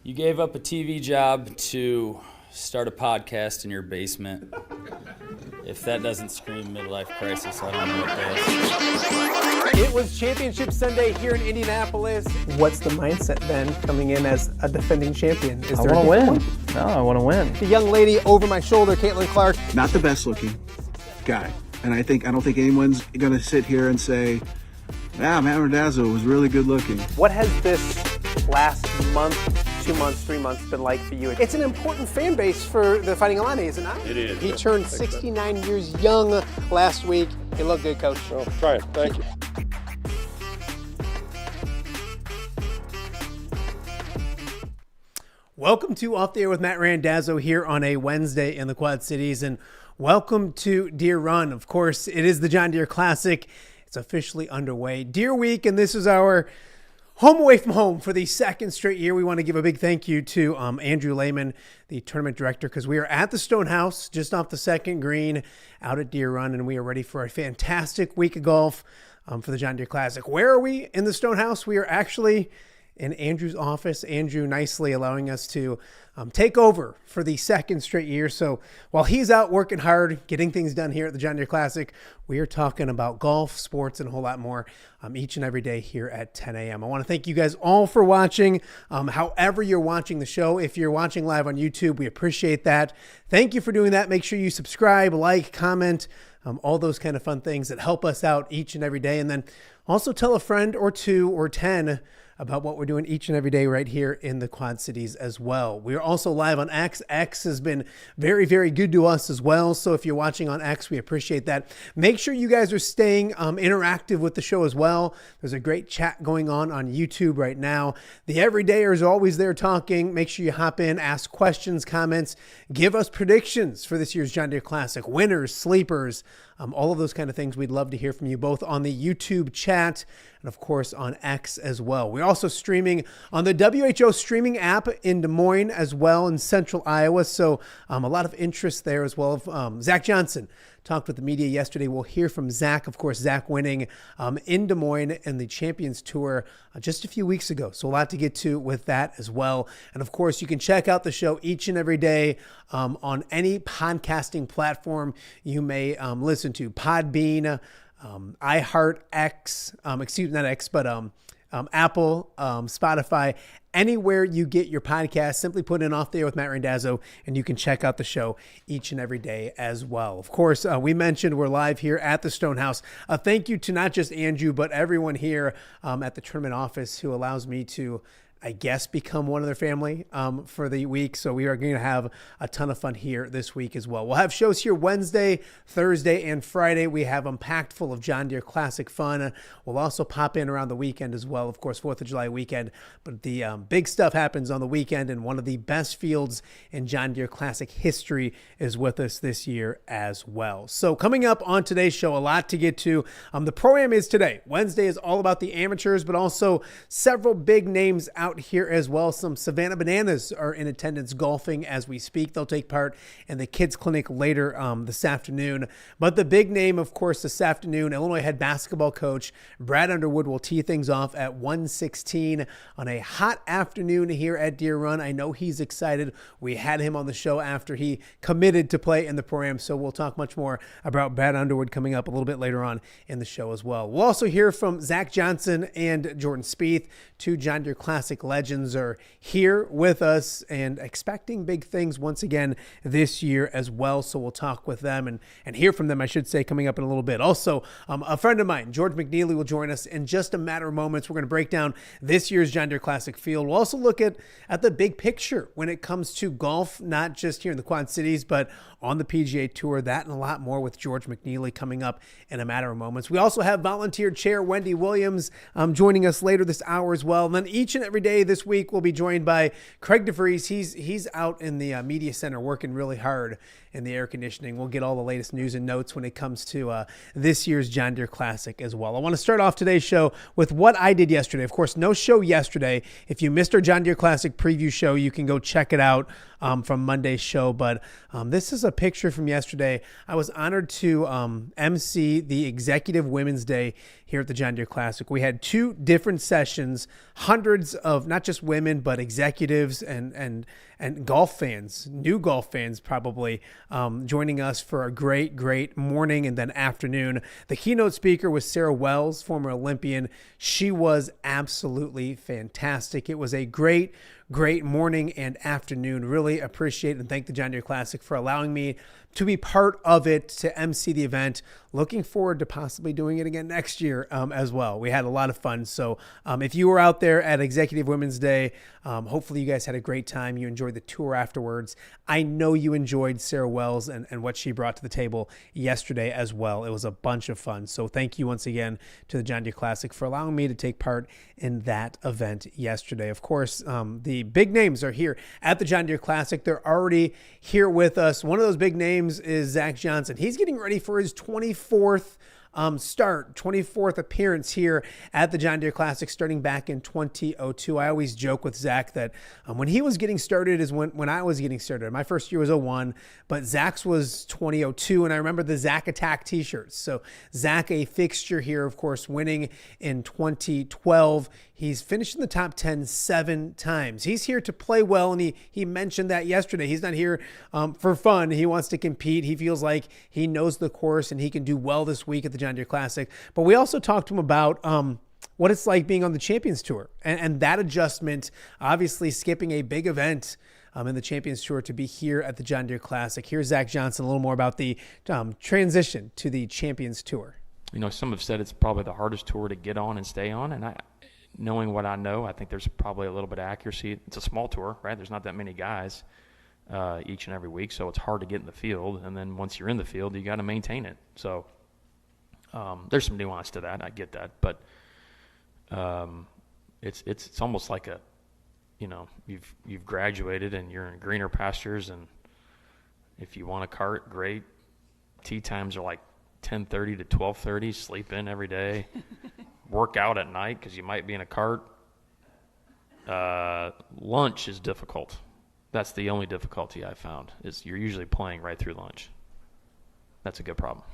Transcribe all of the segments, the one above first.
You gave up a TV job to start a podcast in your basement. If that doesn't scream midlife crisis, I don't know what does. It was Championship Sunday here in Indianapolis. What's the mindset then coming in as a defending champion? I want to win. No, I want to win. The young lady over my shoulder, Caitlin Clark. Not the best looking guy. And I don't think anyone's going to sit here and say, Matt Randazzo was really good looking. What has this last month, 2 months, 3 months been like for you? It's an important fan base for the Fighting Illini, is it not? It is. He turned 69 years young last week. You look good, Coach. Oh, try it. Thank you. Welcome to Off the Air with Matt Randazzo here on a Wednesday in the Quad Cities, and welcome to Deere Run. Of course, it is the John Deere Classic. It's officially underway. Deere Week, and this is our home away from home for the second straight year. We want to give a big thank you to Andrew Lehman, the tournament director, because we are at the Stonehouse, just off the second green, out at Deere Run, and we are ready for a fantastic week of golf for the John Deere Classic. Where are we in the Stonehouse? We are actually in Andrew's office. Andrew nicely allowing us to take over for the second straight year. So while he's out working hard, getting things done here at the John Deere Classic, we are talking about golf, sports, and a whole lot more each and every day here at 10 a.m. I want to thank you guys all for watching. However you're watching the show, if you're watching live on YouTube, we appreciate that. Thank you for doing that. Make sure you subscribe, like, comment, all those kind of fun things that help us out each and every day. And then also tell a friend or two or 10 about what we're doing each and every day right here in the Quad Cities as well. We are also live on X. X has been very, very good to us as well. So if you're watching on X, we appreciate that. Make sure you guys are staying interactive with the show as well. There's a great chat going on YouTube right now. The everydayers are always there talking. Make sure you hop in, ask questions, comments, give us predictions for this year's John Deere Classic, winners, sleepers, all of those kind of things. We'd love to hear from you both on the YouTube chat and, of course, on X as well. We're also streaming on the WHO streaming app in Des Moines as well in central Iowa. So a lot of interest there as well. Zach Johnson talked with the media yesterday. We'll hear from Zach. Of course, Zach winning in Des Moines in the Champions Tour just a few weeks ago. So a lot to get to with that as well. And of course, you can check out the show each and every day on any podcasting platform you may listen to. Podbean, iHeart, X, not X, but Apple, Spotify, anywhere you get your podcast. Simply put in Off the Air with Matt Randazzo, and you can check out the show each and every day as well. Of course, we mentioned we're live here at the Stonehouse. Thank you to not just Andrew, but everyone here at the tournament office who allows me to, I guess, become one of their family for the week. So we are going to have a ton of fun here this week as well. We'll have shows here Wednesday, Thursday, and Friday. We have them packed full of John Deere Classic fun. We'll also pop in around the weekend as well. Of course, 4th of July weekend. But the big stuff happens on the weekend, and one of the best fields in John Deere Classic history is with us this year as well. So coming up on today's show, a lot to get to. The Pro-Am is today. Wednesday is all about the amateurs, but also several big names out here as well. Some Savannah Bananas are in attendance golfing as we speak. They'll take part in the kids clinic later this afternoon. But the big name, of course, this afternoon, Illinois head basketball coach Brad Underwood will tee things off at 1:16 on a hot afternoon here at Deere Run. I know he's excited. We had him on the show after he committed to play in the Pro-Am, so we'll talk much more about Brad Underwood coming up a little bit later on in the show as well. We'll also hear from Zach Johnson and Jordan Spieth, two John Deere Classic legends, are here with us and expecting big things once again this year as well. So we'll talk with them and hear from them, I should say, coming up in a little bit. Also, a friend of mine, George McNeilly, will join us in just a matter of moments. We're going to break down this year's John Deere Classic field. We'll also look at the big picture when it comes to golf, not just here in the Quad Cities, but on the PGA Tour. That and a lot more with George McNeilly coming up in a matter of moments. We also have volunteer chair Wendy Williams joining us later this hour as well. And then each and every day this week, we'll be joined by Craig DeVrieze. He's out in the media center working really hard in the air conditioning. We'll get all the latest news and notes when it comes to this year's John Deere Classic as well. I want to start off today's show with what I did yesterday. Of course, no show yesterday. If you missed our John Deere Classic preview show, you can go check it out from Monday's show. But this is a picture from yesterday. I was honored to MC the Executive Women's Day here at the John Deere Classic. We had two different sessions, hundreds of of not just women, but executives and golf fans, new golf fans probably, joining us for a great morning and then afternoon. The keynote speaker was Sarah Wells, former Olympian. She was absolutely fantastic. It was a great morning and afternoon. Really appreciate and thank the John Deere Classic for allowing me to be part of it, to MC the event. Looking forward to possibly doing it again next year as well. We had a lot of fun. So if you were out there at Executive Women's Day, hopefully you guys had a great time. You enjoyed the tour afterwards. I know you enjoyed Sarah Wells and what she brought to the table yesterday as well. It was a bunch of fun. So thank you once again to the John Deere Classic for allowing me to take part in that event yesterday. Of course, the big names are here at the John Deere Classic. They're already here with us. One of those big names is Zach Johnson. He's getting ready for his 24th 24th appearance here at the John Deere Classic, starting back in 2002. I always joke with Zach that when he was getting started is when I was getting started. My first year was 01, but Zach's was 2002, and I remember the Zach Attack t-shirts. So Zach, a fixture here, of course, winning in 2012. He's finished in the top 10 7 times. He's here to play well, and he mentioned that yesterday. He's not here for fun. He wants to compete. He feels like he knows the course, and he can do well this week at the John Deere Classic. But we also talked to him about what it's like being on the Champions Tour, and that adjustment, obviously skipping a big event in the Champions Tour to be here at the John Deere Classic. Here's Zach Johnson a little more about the transition to the Champions Tour. You know, some have said it's probably the hardest tour to get on and stay on, and knowing what I know, I think there's probably a little bit of accuracy. It's a small tour, right? There's not that many guys each and every week, so it's hard to get in the field. And then once you're in the field, you got to maintain it. So there's some nuance to that. I get that, but it's almost like you've graduated and you're in greener pastures. And if you want a cart, great. Tee times are like 10:30 to 12:30. Sleep in every day. Work out at night because you might be in a cart. Lunch is difficult. That's the only difficulty I found, is you're usually playing right through lunch. That's a good problem.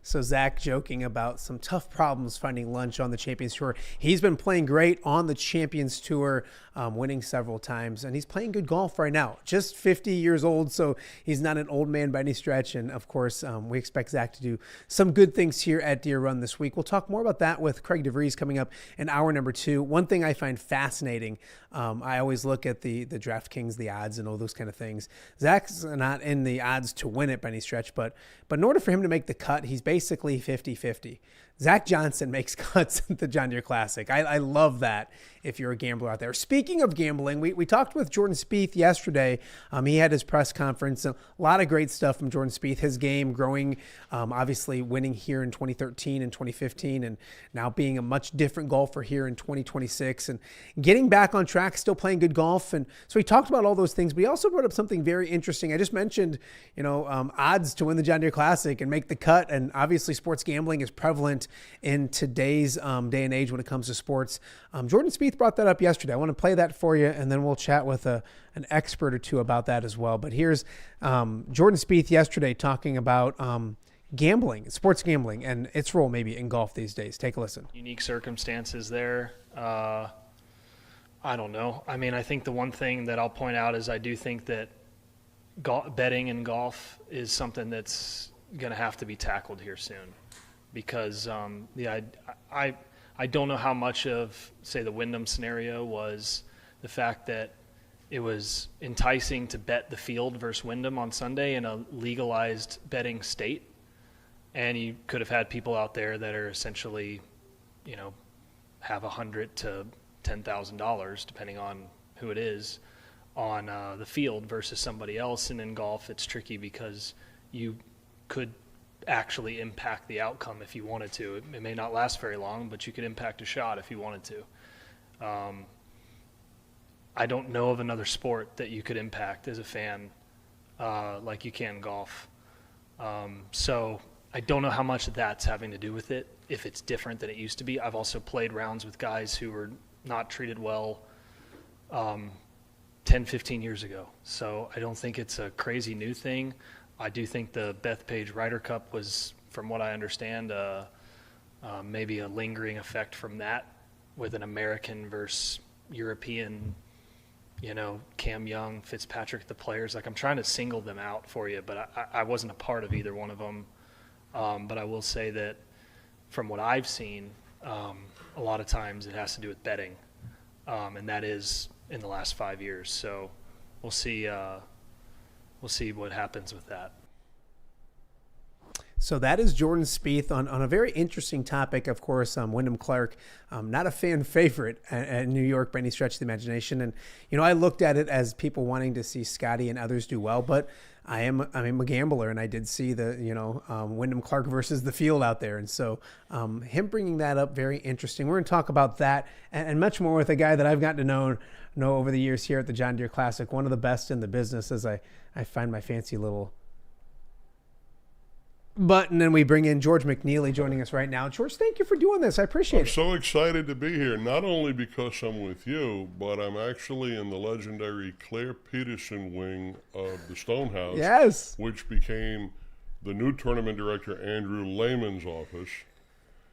So Zach joking about some tough problems finding lunch on the Champions Tour. He's been playing great on the Champions Tour, winning several times, and he's playing good golf right now. Just 50 years old, so he's not an old man by any stretch. And of course, we expect Zach to do some good things here at Deere Run this week. We'll talk more about that with Craig DeVrieze coming up in hour number 2. One thing I find fascinating, I always look at the DraftKings, the odds, and all those kind of things. Zach's not in the odds to win it by any stretch, but in order for him to make the cut, he's basically 50-50. Zach Johnson makes cuts at the John Deere Classic. I love that if you're a gambler out there. Speaking of gambling, we talked with Jordan Spieth yesterday. He had his press conference. A lot of great stuff from Jordan Spieth. His game growing, obviously winning here in 2013 and 2015, and now being a much different golfer here in 2026 and getting back on track, still playing good golf. And so he talked about all those things, but he also brought up something very interesting. I just mentioned, odds to win the John Deere Classic and make the cut. And obviously sports gambling is prevalent in today's day and age when it comes to sports. Jordan Spieth brought that up yesterday. I want to play that for you, and then we'll chat with an expert or two about that as well. But here's Jordan Spieth yesterday talking about gambling, sports gambling, and its role maybe in golf these days. Take a listen. Unique circumstances there. I don't know. I mean, I think the one thing that I'll point out is I do think that betting in golf is something that's going to have to be tackled here soon. Because I don't know how much of, say, the Wyndham scenario was the fact that it was enticing to bet the field versus Wyndham on Sunday in a legalized betting state. And you could have had people out there that are essentially, have $100 to $10,000, depending on who it is, on the field versus somebody else. And in golf, it's tricky because you could actually impact the outcome if you wanted to. It may not last very long, but you could impact a shot if you wanted to. I don't know of another sport that you could impact as a fan like you can golf. So I don't know how much that's having to do with it, if it's different than it used to be. I've also played rounds with guys who were not treated well 10, 15 years ago. So I don't think it's a crazy new thing. I do think the Bethpage Ryder Cup was, from what I understand, maybe a lingering effect from that with an American versus European, Cam Young, Fitzpatrick, the players. Like, I'm trying to single them out for you, but I wasn't a part of either one of them. But I will say that from what I've seen, a lot of times it has to do with betting, and that is in the last 5 years. So we'll see what happens with that. So that is Jordan Spieth on a very interesting topic. Of course, Wyndham Clark, not a fan favorite at New York by any stretch of the imagination. And, I looked at it as people wanting to see Scotty and others do well, but I'm a gambler, and I did see the, Wyndham Clark versus the field out there. And so him bringing that up, very interesting. We're going to talk about that and much more with a guy that I've gotten to know over the years here at the John Deere Classic, one of the best in the business, as I find my fancy little button. And we bring in George McNeilly joining us right now. George, thank you for doing this. I appreciate it. I'm so excited to be here, not only because I'm with you, but I'm actually in the legendary Claire Peterson wing of the Stonehouse, yes, which became the new tournament director, Andrew Lehman's office.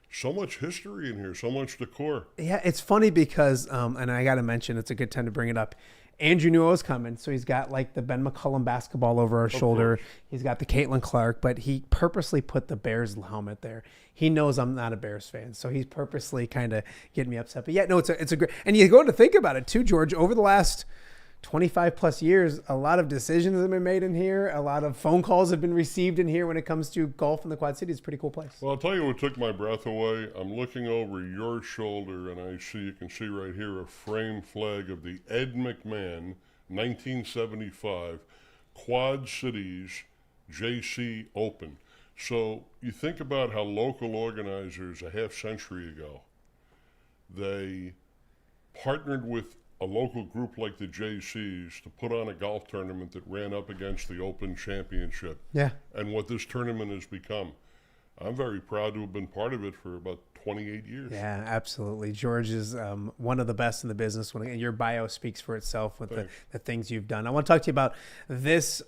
So much history in here, so much decor. Yeah, it's funny because, and I got to mention, it's a good time to bring it up. Andrew knew I was coming, so he's got like the Ben McCullum basketball over our shoulder. Course. He's got the Caitlin Clark, but he purposely put the Bears helmet there. He knows I'm not a Bears fan, so he's purposely kind of getting me upset. But yeah, no, it's a great, and you go to think about it too, George. Over the last 25 plus years, a lot of decisions have been made in here. A lot of phone calls have been received in here when it comes to golf in the Quad Cities. It's a pretty cool place. Well, I'll tell you what took my breath away. I'm looking over your shoulder, and you can see right here a frame flag of the Ed McMahon 1975 Quad Cities JC Open. So you think about how local organizers a half century ago, they partnered with a local group like the JCs to put on a golf tournament that ran up against the Open Championship. Yeah. And what this tournament has become. I'm very proud to have been part of it for about 28 years. Yeah, absolutely. George is one of the best in the business. Your bio speaks for itself with the things you've done. I want to talk to you about this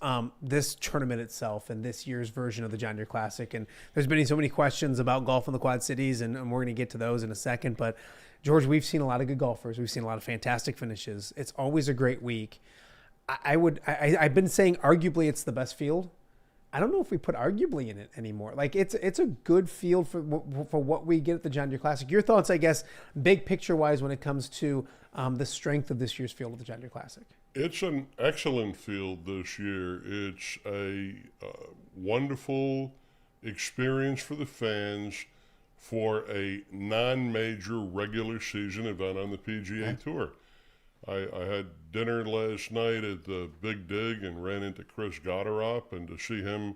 tournament itself and this year's version of the John Deere Classic. And there's been so many questions about golf in the Quad Cities, and we're going to get to those in a second. But George, we've seen a lot of good golfers. We've seen a lot of fantastic finishes. It's always a great week. I've been saying arguably it's the best field. I don't know if we put arguably in it anymore. Like it's a good field for what we get at the John Deere Classic. Your thoughts, I guess, big picture wise, when it comes to the strength of this year's field of the John Deere Classic. It's an excellent field this year. It's a wonderful experience for the fans for a non-major regular season event on the PGA Tour. I had dinner last night at the Big Dig and ran into Chris Gotterup, and to see him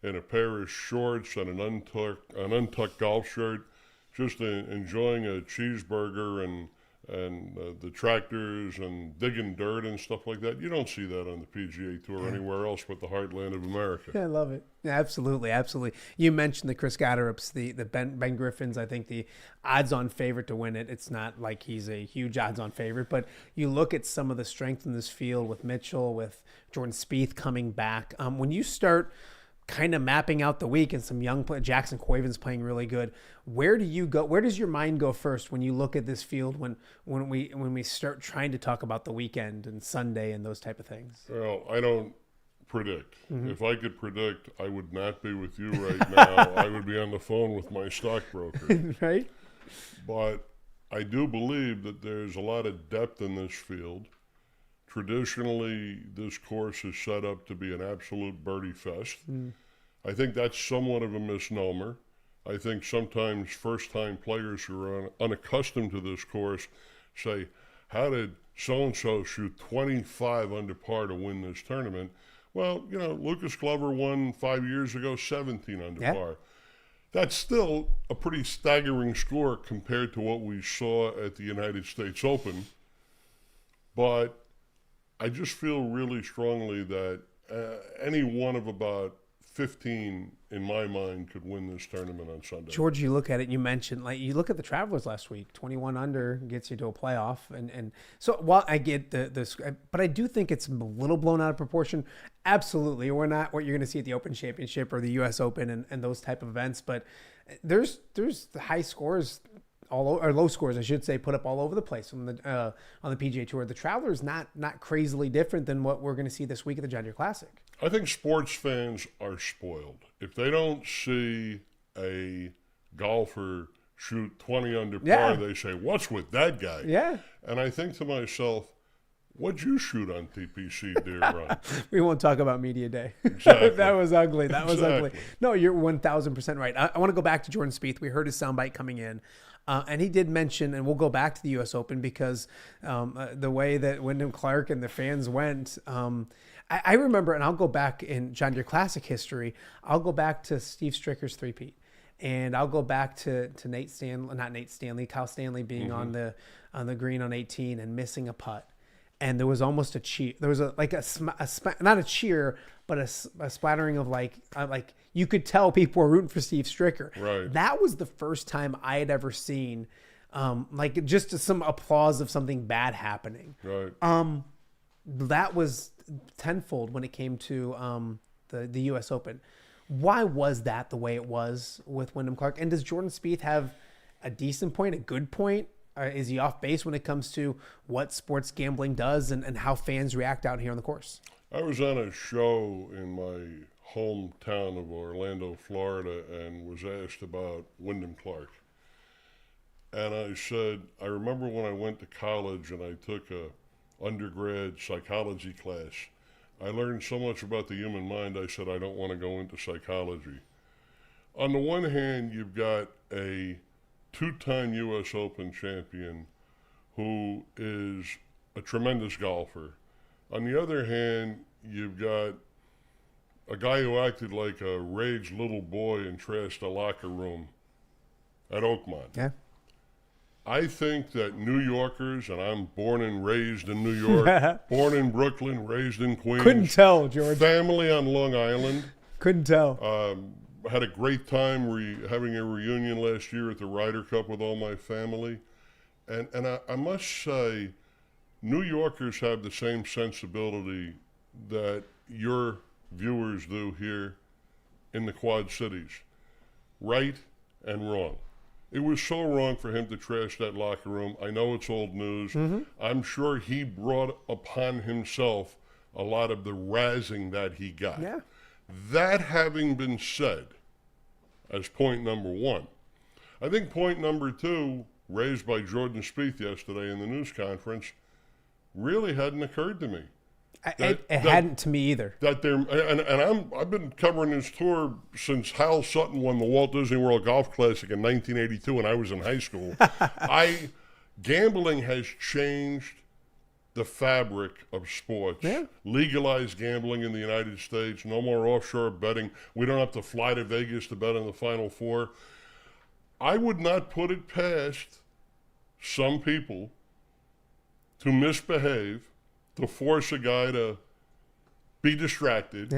in a pair of shorts and an untucked golf shirt, just enjoying a cheeseburger and the tractors and digging dirt and stuff like that. You don't see that on the PGA Tour anywhere else but the heartland of America. I love it. Absolutely, absolutely. You mentioned the Chris Gotterups, the Ben Griffins. I think the odds-on favorite to win it. It's not like he's a huge odds-on favorite, but you look at some of the strength in this field with Mitchell, with Jordan Spieth coming back. When you start kind of mapping out the week and some young play, Jackson Coyvin's playing really good, where do you go? Where does your mind go first when you look at this field when we start trying to talk about the weekend and Sunday and those type of things? Well, I don't predict. Mm-hmm. If I could predict, I would not be with you right now. I would be on the phone with my stockbroker. Right? But I do believe that there's a lot of depth in this field. Traditionally, this course is set up to be an absolute birdie fest. I think that's somewhat of a misnomer. I think sometimes first-time players who are unaccustomed to this course say, how did so-and-so shoot 25 under par to win this tournament? Well, Lucas Glover won 5 years ago, 17 under par. That's still a pretty staggering score compared to what we saw at the United States Open. But I just feel really strongly that any one of about 15, in my mind, could win this tournament on Sunday. George, you look at it and you mentioned, you look at the Travelers last week, 21 under gets you to a playoff. And so while I get this, but I do think it's a little blown out of proportion. Absolutely. We're not what you're going to see at the Open Championship or the U.S. Open and those type of events. But there's the high scores or low scores, I should say, put up all over the place on the PGA Tour. The Traveler is not crazily different than what we're going to see this week at the John Deere Classic. I think sports fans are spoiled. If they don't see a golfer shoot 20 under par, they say, what's with that guy? Yeah. And I think to myself, what'd you shoot on TPC Deere Run? We won't talk about Media Day. Exactly. That was ugly. That was Exactly. ugly. No, you're 1,000% right. I want to go back to Jordan Spieth. We heard his soundbite coming in. And he did mention, and we'll go back to the U.S. Open because the way that Wyndham Clark and the fans went, I remember, and I'll go back in John Deere Classic history, I'll go back to Steve Stricker's three-peat. And I'll go back to Kyle Stanley being on the green on 18 and missing a putt. And there was almost a cheer. There was not a cheer, but a splattering of like you could tell people were rooting for Steve Stricker. Right. That was the first time I had ever seen like just some applause of something bad happening. Right. That was tenfold when it came to the U.S. Open. Why was that the way it was with Wyndham Clark? And does Jordan Spieth have a decent point, a good point? Is he off base when it comes to what sports gambling does and how fans react out here on the course? I was on a show in my hometown of Orlando, Florida, and was asked about Wyndham Clark. And I said, I remember when I went to college and I took a undergrad psychology class. I learned so much about the human mind, I said, I don't want to go into psychology. On the one hand, you've got a two-time U.S. Open champion who is a tremendous golfer. On the other hand, you've got a guy who acted like a raged little boy and trashed a locker room at Oakmont. Yeah. I think that New Yorkers, and I'm born and raised in New York, born in Brooklyn, raised in Queens. Couldn't tell, George. Family on Long Island. Couldn't tell. Had a great time having a reunion last year at the Ryder Cup with all my family. And I must say, New Yorkers have the same sensibility that your viewers do here in the Quad Cities. Right and wrong. It was so wrong for him to trash that locker room. I know it's old news. Mm-hmm. I'm sure he brought upon himself a lot of the razzing that he got. Yeah. That having been said, as point number one, I think point number two, raised by Jordan Spieth yesterday in the news conference, really hadn't occurred to me. It hadn't to me either. That there, I've been covering this tour since Hal Sutton won the Walt Disney World Golf Classic in 1982 when I was in high school. Gambling has changed the fabric of sports. Yeah. Legalized gambling in the United States, no more offshore betting. We don't have to fly to Vegas to bet on the Final Four. I would not put it past some people to misbehave, to force a guy to be distracted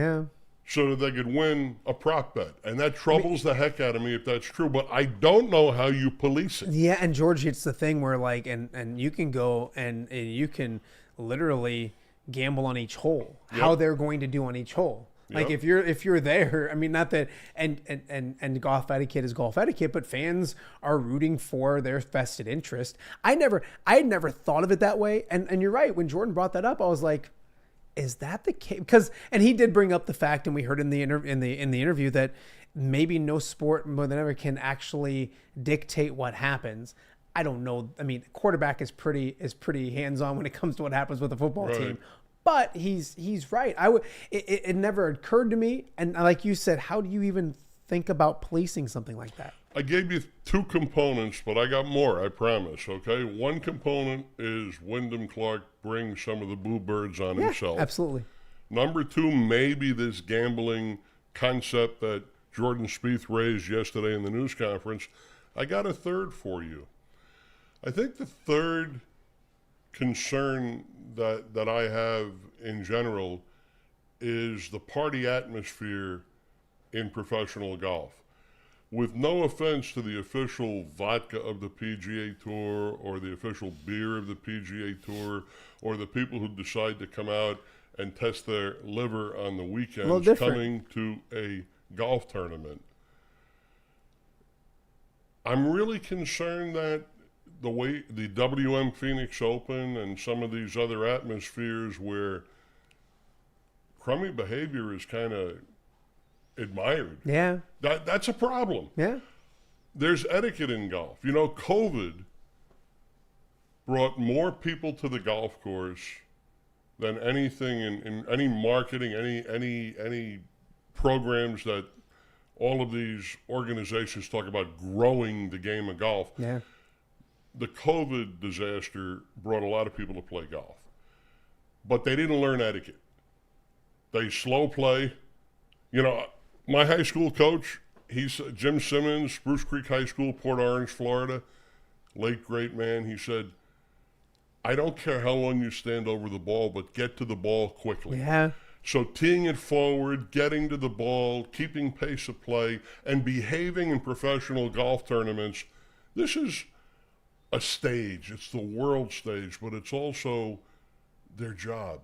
so that they could win a prop bet. And that troubles the heck out of me if that's true, but I don't know how you police it. Yeah, and George, it's the thing where like, and you can go and you can literally gamble on each hole, how they're going to do on each hole. Like if you're there, I mean, not that, and golf etiquette is golf etiquette, but fans are rooting for their vested interest. I had never thought of it that way. And you're right. When Jordan brought that up, I was like, is that the case? And he did bring up the fact, and we heard in the interview that maybe no sport more than ever can actually dictate what happens. I don't know. I mean, quarterback is pretty hands-on when it comes to what happens with a football team. But he's right. It never occurred to me. And like you said, how do you even think about policing something like that? I gave you two components, but I got more, I promise, okay? One component is Wyndham Clark brings some of the boo birds on himself. Absolutely. Number two, maybe this gambling concept that Jordan Spieth raised yesterday in the news conference. I got a third for you. I think the third concern that I have in general is the party atmosphere in professional golf. With no offense to the official vodka of the PGA Tour or the official beer of the PGA Tour or the people who decide to come out and test their liver on the weekends coming to a golf tournament, I'm really concerned that the way the WM Phoenix Open and some of these other atmospheres where crummy behavior is kind of admired. Yeah. That's a problem. Yeah. There's etiquette in golf. You know, COVID brought more people to the golf course than anything in any marketing, any programs that all of these organizations talk about growing the game of golf. Yeah. The COVID disaster brought a lot of people to play golf, but they didn't learn etiquette. They slow play. You know, my high school coach, he's Jim Simmons, Spruce Creek High School, Port Orange, Florida, late great man. He said, I don't care how long you stand over the ball, but get to the ball quickly. Yeah. So teeing it forward, getting to the ball, keeping pace of play, and behaving in professional golf tournaments, this is a stage. It's the world stage, but it's also their job.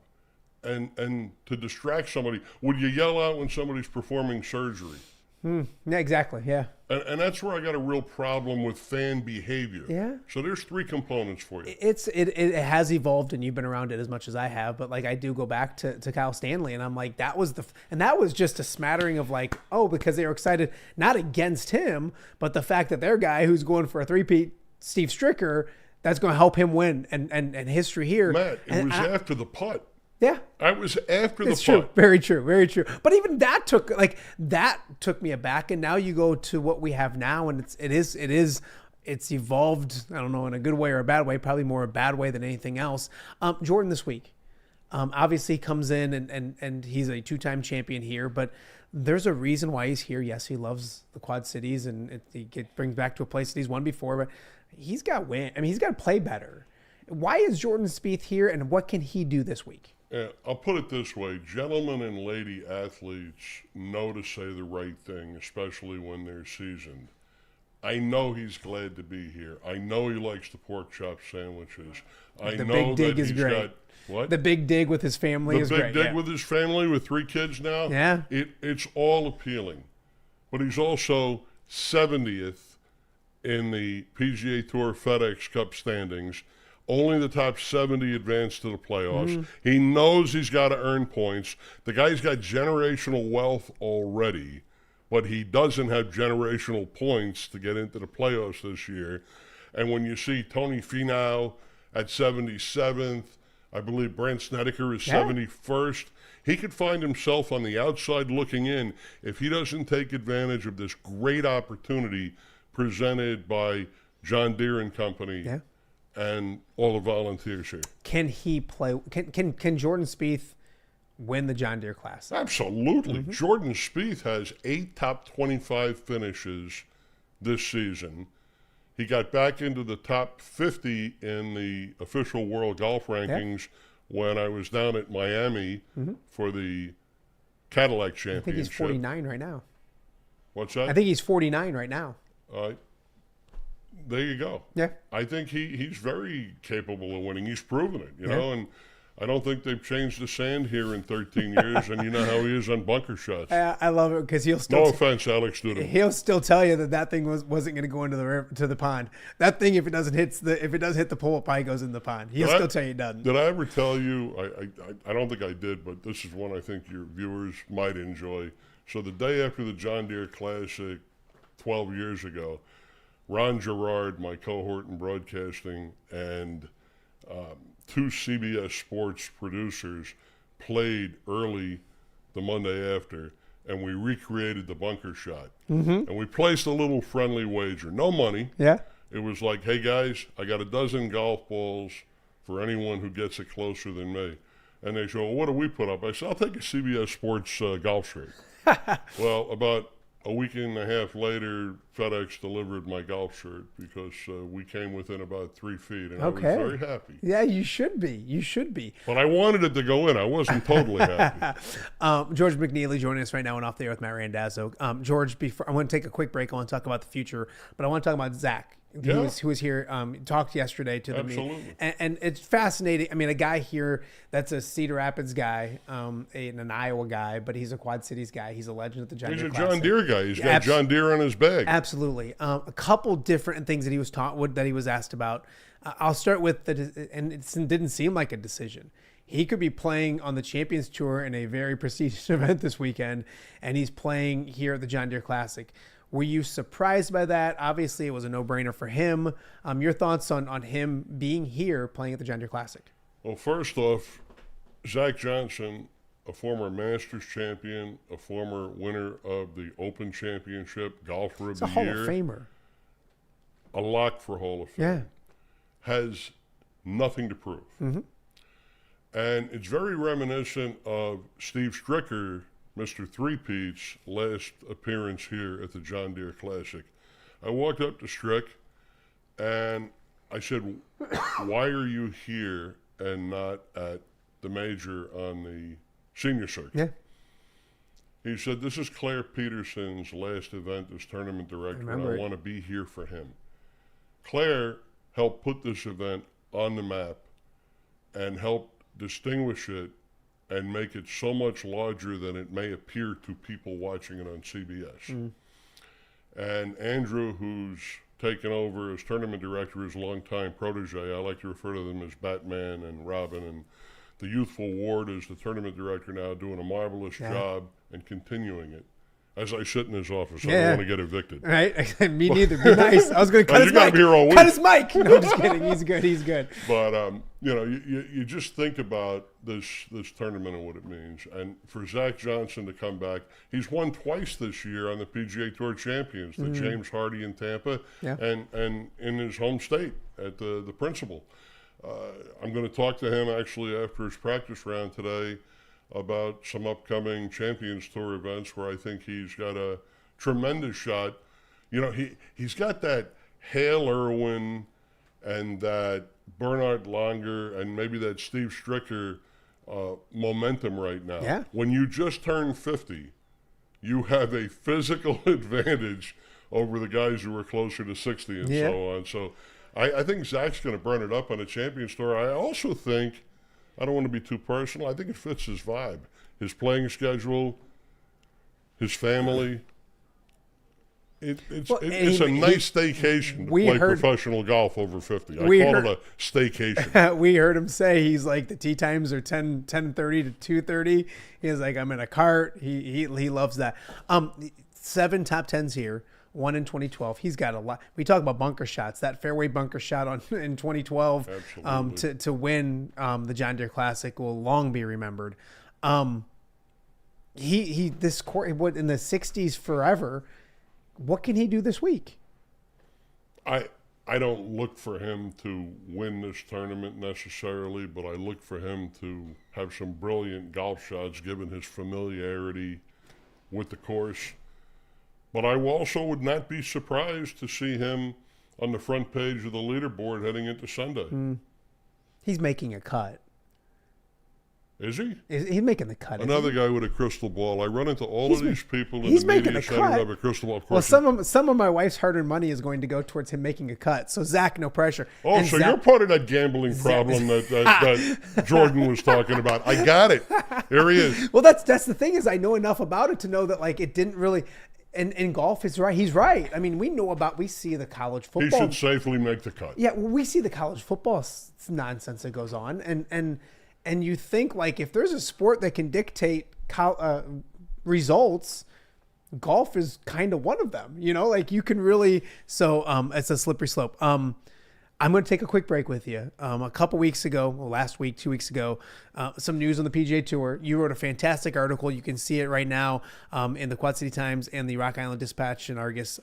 And to distract somebody, would you yell out when somebody's performing surgery? Yeah, exactly. Yeah. And that's where I got a real problem with fan behavior. Yeah. So there's three components for you. It has evolved, and you've been around it as much as I have. But like I do go back to Kyle Stanley, and I'm like, that was just a smattering of like, oh, because they were excited not against him, but the fact that their guy who's going for a three-peat, Steve Stricker, that's going to help him win and history here. Matt, it was after the putt. Yeah. I was after the It's true. putt. Very true. Very true. But even that took me aback. And now you go to what we have now, and it's evolved. I don't know, in a good way or a bad way. Probably more a bad way than anything else. Jordan this week, obviously comes in and he's a two-time champion here, but there's a reason why he's here. Yes, he loves the Quad Cities, and he brings back to a place that he's won before, but he's got to win. I mean, he's got to play better. Why is Jordan Spieth here, and what can he do this week? I'll put it this way. Gentlemen and lady athletes know to say the right thing, especially when they're seasoned. I know he's glad to be here. I know he likes the pork chop sandwiches. The big dig is great. What? The big dig with his family is great. The big dig with his family with 3 kids now. Yeah. It's all appealing. But he's also 70th in the PGA Tour FedEx Cup standings. Only the top 70 advance to the playoffs. He knows he's got to earn points. The guy's got generational wealth already, but he doesn't have generational points to get into the playoffs this year. And when you see Tony Finau at 77th, I believe Brent Snedeker is 71st, he could find himself on the outside looking in if he doesn't take advantage of this great opportunity presented by John Deere and Company. Yeah. And all the volunteers here. Can he play? Can Jordan Spieth win the John Deere Classic? Absolutely. Jordan Spieth has 8 top 25 finishes this season. He got back into the top 50 in the official world golf rankings when I was down at Miami for the Cadillac Championship. I think he's 49 right now. What's that? I think he's 49 right now. There you go. Yeah. I think he's very capable of winning. He's proven it, you know, and I don't think they've changed the sand here in 13 years, and you know how he is on bunker shots. I love it because he'll still. No offense, Alex Dudem. He'll still tell you that thing wasn't going to go into the pond. That thing, if it does hit the pole, it probably goes in the pond. He'll still tell you it doesn't. Did I ever tell you? I don't think I did, but this is one I think your viewers might enjoy. So the day after the John Deere Classic, 12 years ago, Ron Gerard, my cohort in broadcasting, and 2 CBS Sports producers played early the Monday after, and we recreated the bunker shot. And we placed a little friendly wager. No money. Yeah. It was like, hey, guys, I got a dozen golf balls for anyone who gets it closer than me. And they said, well, what do we put up? I said, I'll take a CBS Sports golf shirt. Well, about a week and a half later, FedEx delivered my golf shirt because we came within about 3 feet, and I was very happy. Yeah, you should be. You should be. But I wanted it to go in. I wasn't totally happy. George McNeilly joining us right now and off the air with Matt Randazzo. George, before I want to take a quick break. I want to talk about the future, but I want to talk about Zach. Who was here, talked yesterday to the meeting. And it's fascinating. I mean, a guy here that's a Cedar Rapids guy, an Iowa guy, but he's a Quad Cities guy. He's a legend at the John Deere Classic. He's a John Deere guy. He's got John Deere on his bag. Absolutely. A couple different things that he was that he was asked about. I'll start with and it didn't seem like a decision. He could be playing on the Champions Tour in a very prestigious event this weekend, and he's playing here at the John Deere Classic. Were you surprised by that? Obviously, it was a no-brainer for him. Your thoughts on him being here playing at the John Deere Classic? Well, first off, Zach Johnson, a former Masters champion, a former winner of the Open Championship, golfer of the year. He's a Hall of Famer. A lock for Hall of Fame. Yeah. Has nothing to prove. Mm-hmm. And it's very reminiscent of Steve Stricker, Mr. Three-Peat's last appearance here at the John Deere Classic. I walked up to Strick and I said, why are you here and not at the major on the senior circuit? Yeah. He said, this is Claire Peterson's last event as tournament director, and I want to be here for him. Claire helped put this event on the map and helped distinguish it and make it so much larger than it may appear to people watching it on CBS. And Andrew, who's taken over as tournament director, his longtime protege, I like to refer to them as Batman and Robin, and the youthful Ward is the tournament director now, doing a marvelous job and continuing it. As I sit in his office, I don't want to get evicted. Right? Me neither. Be nice. I was going to cut his mic. Here all week. Cut his mic. No, I'm just kidding. He's good. He's good. But, you just think about this tournament and what it means. And for Zach Johnson to come back, he's won twice this year on the PGA Tour Champions, the James Hardy in Tampa and in his home state at the Principal. I'm going to talk to him actually after his practice round today about some upcoming Champions Tour events where I think he's got a tremendous shot. You know, he's got that Hale Irwin and that Bernhard Langer and maybe that Steve Stricker momentum right now. Yeah. When you just turn 50, you have a physical advantage over the guys who are closer to 60 and so on. So I think Zach's going to burn it up on a Champions Tour. I also think, I don't want to be too personal, I think it fits his vibe, his playing schedule, his family. It's a nice staycation to play professional golf over 50. I call it a staycation. We heard him say he's like the tee times are 10:30 to 2:30. He's like, I'm in a cart. He loves that. 7 top 10s here. 1 in 2012. He's got a lot. We talk about bunker shots. That fairway bunker shot in 2012 to win the John Deere Classic will long be remembered. This court in the 60s forever. What can he do this week? I don't look for him to win this tournament necessarily, but I look for him to have some brilliant golf shots given his familiarity with the course. But I also would not be surprised to see him on the front page of the leaderboard heading into Sunday. He's making a cut. Is he? He's making the cut. Another guy with a crystal ball. I run into all of these people in the media center who have a crystal ball. Well, some of my wife's hard-earned money is going to go towards him making a cut. So, Zach, no pressure. Oh, and so you're part of that gambling problem that Jordan was talking about. I got it. There he is. Well, that's the thing is I know enough about it to know that, like, it didn't really – and in golf, it's right. He's right. I mean, we see the college football. He should safely make the cut. Yeah, well, we see the college football nonsense that goes on. And you think, like, if there's a sport that can dictate results, golf is kind of one of them. You know, like you can really – so it's a slippery slope. I'm going to take a quick break with you. A couple weeks ago, last week, 2 weeks ago, some news on the PGA Tour. You wrote a fantastic article. You can see it right now in the Quad City Times and the Rock Island Dispatch and Argus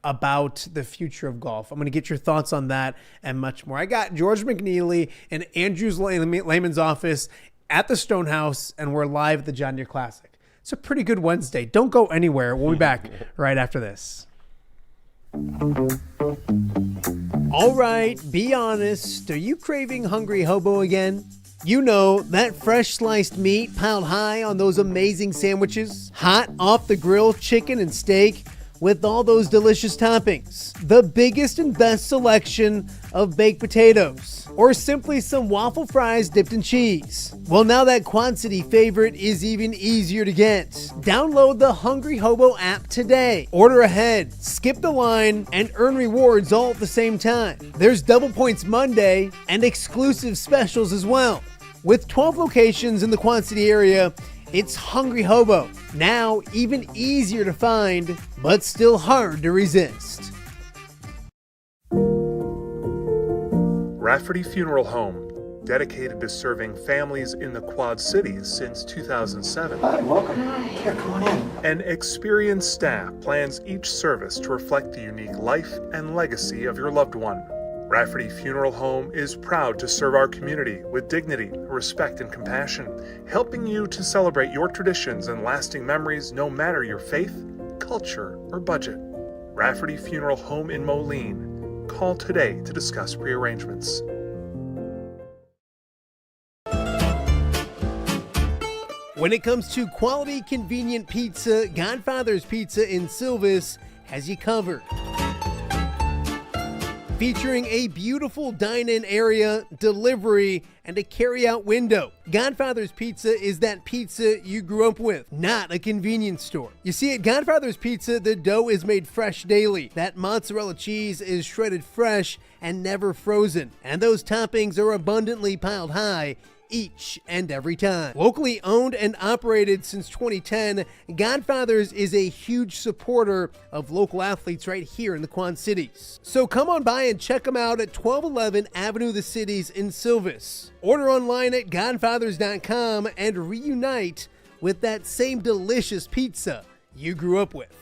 about the future of golf. I'm going to get your thoughts on that and much more. I got George McNeilly in Andrew's Layman's office at the Stonehouse, and we're live at the John Deere Classic. It's a pretty good Wednesday. Don't go anywhere. We'll be back right after this. All right, be honest. Are you craving Hungry Hobo again? You know, that fresh sliced meat piled high on those amazing sandwiches, hot off the grill chicken and steak, with all those delicious toppings, the biggest and best selection of baked potatoes, or simply some waffle fries dipped in cheese. Well, now that Quad City favorite is even easier to get. Download the Hungry Hobo app today. Order ahead, skip the line, and earn rewards all at the same time. There's Double Points Monday and exclusive specials as well. With 12 locations in the Quad City area, it's Hungry Hobo. Now even easier to find, but still hard to resist. Rafferty Funeral Home, dedicated to serving families in the Quad Cities since 2007. Hi, welcome. Here, come on in. An experienced staff plans each service to reflect the unique life and legacy of your loved one. Rafferty Funeral Home is proud to serve our community with dignity, respect, and compassion, helping you to celebrate your traditions and lasting memories no matter your faith, culture, or budget. Rafferty Funeral Home in Moline. Call today to discuss prearrangements. When it comes to quality, convenient pizza, Godfather's Pizza in Silvis has you covered. Featuring a beautiful dine-in area, delivery, and a carry-out window. Godfather's Pizza is that pizza you grew up with, not a convenience store. You see, at Godfather's Pizza, the dough is made fresh daily. That mozzarella cheese is shredded fresh and never frozen. And those toppings are abundantly piled high each and every time. Locally owned and operated since 2010, Godfather's is a huge supporter of local athletes right here in the Quad Cities. So come on by and check them out at 1211 Avenue of the Cities in Silvis. Order online at godfathers.com and reunite with that same delicious pizza you grew up with.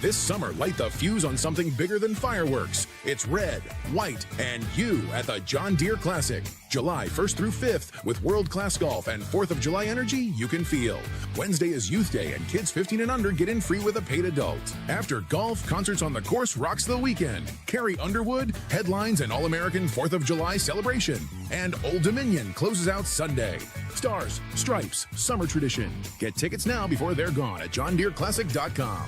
This summer, light the fuse on something bigger than fireworks. It's red, white, and you at the John Deere Classic. July 1st through 5th with world-class golf and 4th of July energy you can feel. Wednesday is Youth Day and kids 15 and under get in free with a paid adult. After golf, concerts on the course rocks the weekend. Carrie Underwood, headlines and All-American 4th of July celebration. And Old Dominion closes out Sunday. Stars, stripes, summer tradition. Get tickets now before they're gone at johndeereclassic.com.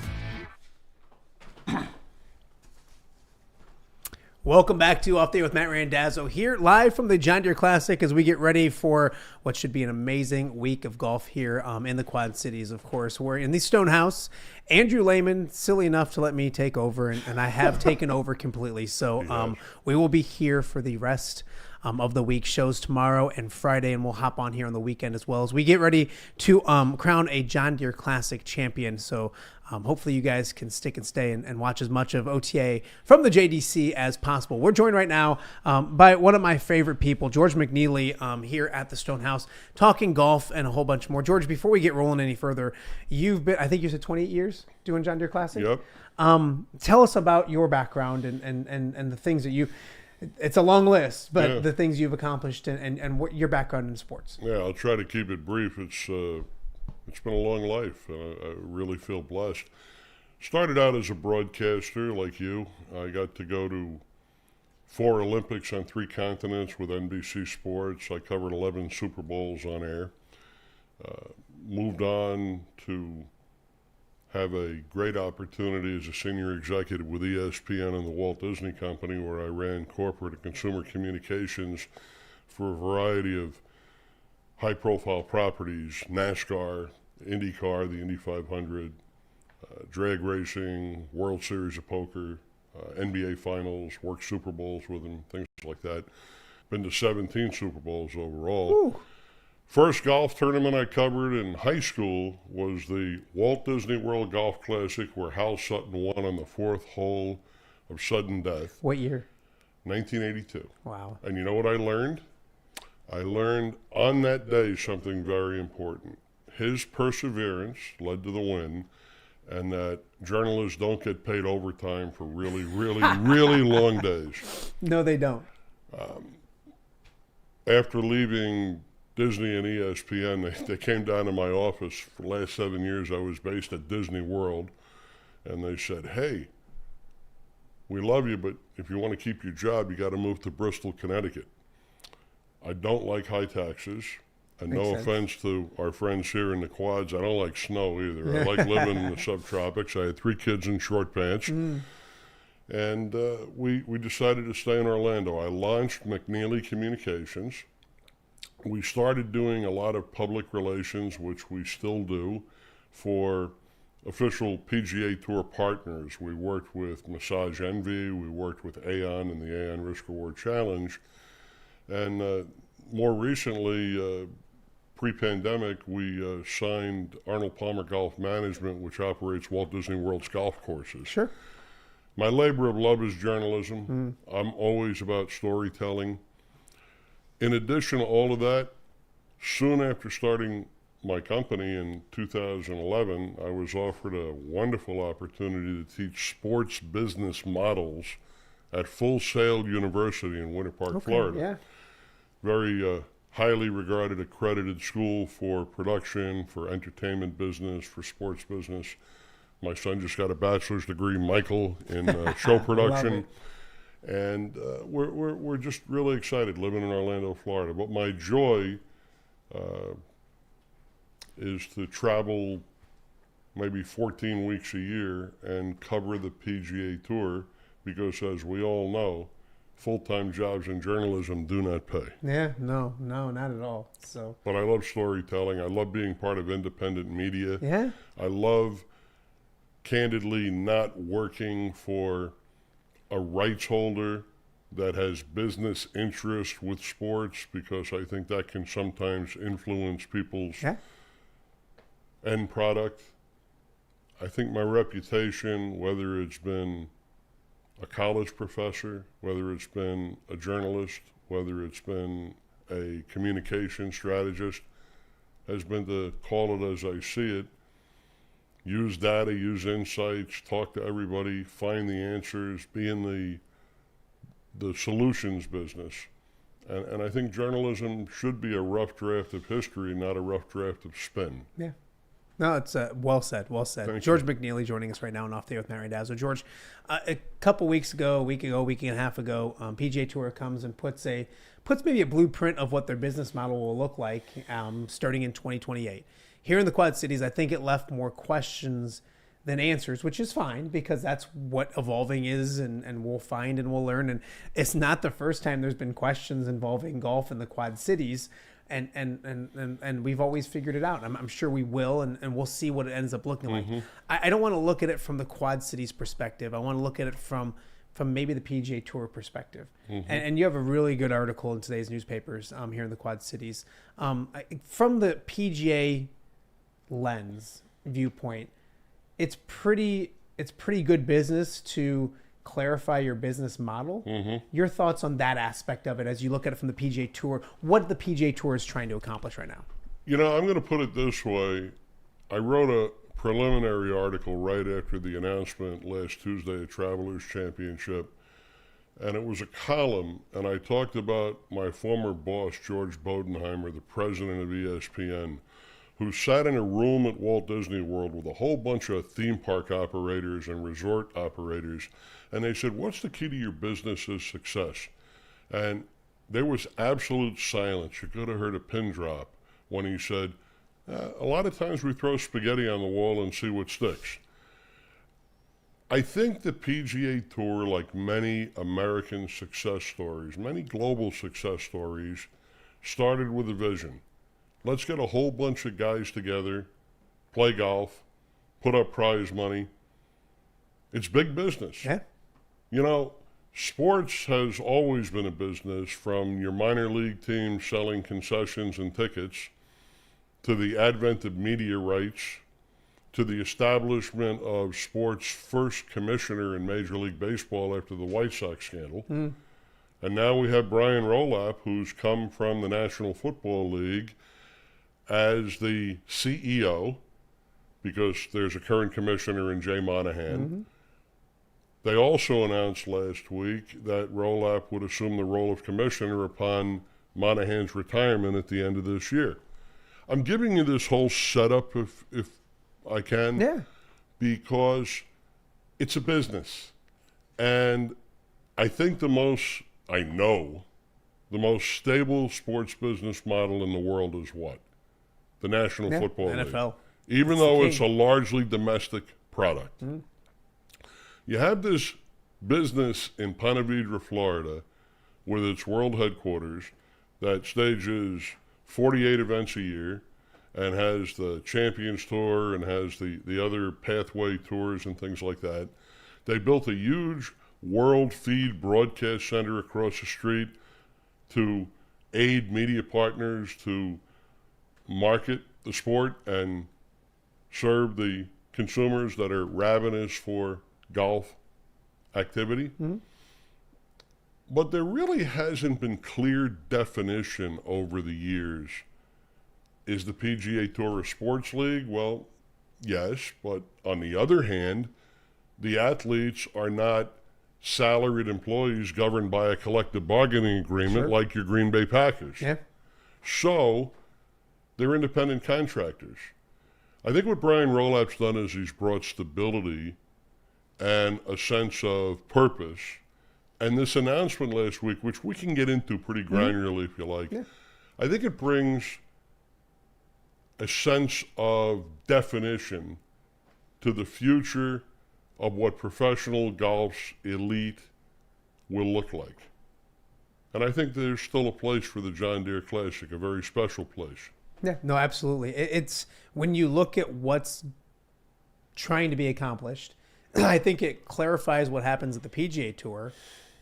Welcome back to Off Day with Matt Randazzo here, live from the John Deere Classic as we get ready for what should be an amazing week of golf here in the Quad Cities, of course. We're in the Stonehouse. Andrew Lehman, silly enough to let me take over, and I have taken over completely. So we will be here for the rest of the week. Shows tomorrow and Friday, and we'll hop on here on the weekend as well as we get ready to crown a John Deere Classic champion. So hopefully you guys can stick and stay and watch as much of OTA from the JDC as possible. We're joined right now by one of my favorite people, George McNeilly, here at the Stonehouse, talking golf and a whole bunch more. George, before we get rolling any further, you've been, I think you said 28 years doing John Deere Classic? Yep. Tell us about your background and the things that you, it's a long list, but the things you've accomplished and what your background in sports. Yeah, I'll try to keep it brief. It's been a long life, and I really feel blessed. Started out as a broadcaster like you. I got to go to 4 Olympics on 3 continents with NBC Sports. I covered 11 Super Bowls on air. Moved on to have a great opportunity as a senior executive with ESPN and the Walt Disney Company, where I ran corporate and consumer communications for a variety of high-profile properties: NASCAR, IndyCar, the Indy 500, drag racing, World Series of Poker, NBA Finals, worked Super Bowls with them, things like that. Been to 17 Super Bowls overall. Ooh. First golf tournament I covered in high school was the Walt Disney World Golf Classic, where Hal Sutton won on the 4th hole of sudden death. What year? 1982. Wow. And you know what I learned? I learned on that day something very important. His perseverance led to the win, and that journalists don't get paid overtime for really, really, really long days. No, they don't. After leaving Disney and ESPN, they came down to my office. For the last 7 years, I was based at Disney World, and they said, "Hey, we love you, but if you want to keep your job, you got to move to Bristol, Connecticut. I don't like high taxes. And Makes no sense. offense to our friends here in the quads, I don't like snow either. I like living in the subtropics. I had 3 kids in short pants. And we decided to stay in Orlando. I launched McNeilly Communications. We started doing a lot of public relations, which we still do, for official PGA Tour partners. We worked with Massage Envy, we worked with Aon and the Aon Risk Reward Challenge. And more recently, pre-pandemic, we signed Arnold Palmer Golf Management, which operates Walt Disney World's golf courses. Sure. My labor of love is journalism. I'm always about storytelling. In addition to all of that, soon after starting my company in 2011, I was offered a wonderful opportunity to teach sports business models at Full Sail University in Winter Park, Florida. Yeah. Very highly regarded, accredited school for production, for entertainment business, for sports business. My son just got a bachelor's degree, Michael, in show production. And we're just really excited living in Orlando, Florida. But my joy is to travel maybe 14 weeks a year and cover the PGA Tour because, as we all know, full-time jobs in journalism do not pay. Yeah, no, not at all. So. But I love storytelling. I love being part of independent media. Yeah. I love, candidly, not working for a rights holder that has business interest with sports, because I think that can sometimes influence people's end product. I think my reputation, whether it's been a college professor, whether it's been a journalist, whether it's been a communication strategist, has been to call it as I see it, use data, use insights, talk to everybody, find the answers, be in the solutions business. And I think journalism should be a rough draft of history, not a rough draft of spin. Yeah. No, it's well said, well said. Thank George you. McNeilly joining us right now on Off the Air with Matt Randazzo. George, a couple weeks ago, a week and a half ago, PGA Tour comes and puts maybe a blueprint of what their business model will look like starting in 2028. Here in the Quad Cities, I think it left more questions than answers, which is fine because that's what evolving is, and we'll find and we'll learn. And it's not the first time there's been questions involving golf in the Quad Cities. And we've always figured it out. I'm sure we will, and we'll see what it ends up looking like. I don't want to look at it from the Quad Cities perspective. I want to look at it from maybe the PGA Tour perspective. And you have a really good article in today's newspapers here in the Quad Cities. From the PGA lens viewpoint, it's pretty good business to clarify your business model. Your thoughts on that aspect of it as you look at it from the PGA Tour, what the PGA Tour is trying to accomplish right now? You know, I'm going to put it this way. I wrote a preliminary article right after the announcement last Tuesday at Travelers Championship, and it was a column, and I talked about my former boss, George Bodenheimer, the president of ESPN, who sat in a room at Walt Disney World with a whole bunch of theme park operators and resort operators, and they said, "What's the key to your business's success?" And there was absolute silence. You could have heard a pin drop when he said, "A lot of times we throw spaghetti on the wall and see what sticks." I think the PGA Tour, like many American success stories, many global success stories, started with a vision. Let's get a whole bunch of guys together, play golf, put up prize money. It's big business. Yeah. You know, sports has always been a business, from your minor league team selling concessions and tickets, to the advent of media rights, to the establishment of sports' first commissioner in Major League Baseball after the White Sox scandal. And now we have Brian Rolapp, who's come from the National Football League as the CEO, because there's a current commissioner in Jay Monahan. They also announced last week that Rolapp would assume the role of commissioner upon Monahan's retirement at the end of this year. I'm giving you this whole setup, if I can, because it's a business. And I think I know the most stable sports business model in the world is what? The National Football League. NFL. Even though it's a largely domestic product. Mm-hmm. You have this business in Ponte Vedra, Florida, with its world headquarters that stages 48 events a year and has the Champions Tour and has the other pathway tours and things like that. They built a huge world feed broadcast center across the street to aid media partners to market the sport and serve the consumers that are ravenous for golf activity. Mm-hmm. But there really hasn't been clear definition over the years. Is the PGA Tour a sports league? Well, yes, but on the other hand, the athletes are not salaried employees governed by a collective bargaining agreement like your Green Bay Packers. Yeah. So they're independent contractors. I think what Brian Rolap's done is he's brought stability and a sense of purpose. And this announcement last week, which we can get into pretty granularly if you like, I think it brings a sense of definition to the future of what professional golf's elite will look like. And I think there's still a place for the John Deere Classic, a very special place. Yeah, no, absolutely. It's when you look at what's trying to be accomplished, I think it clarifies what happens at the PGA Tour,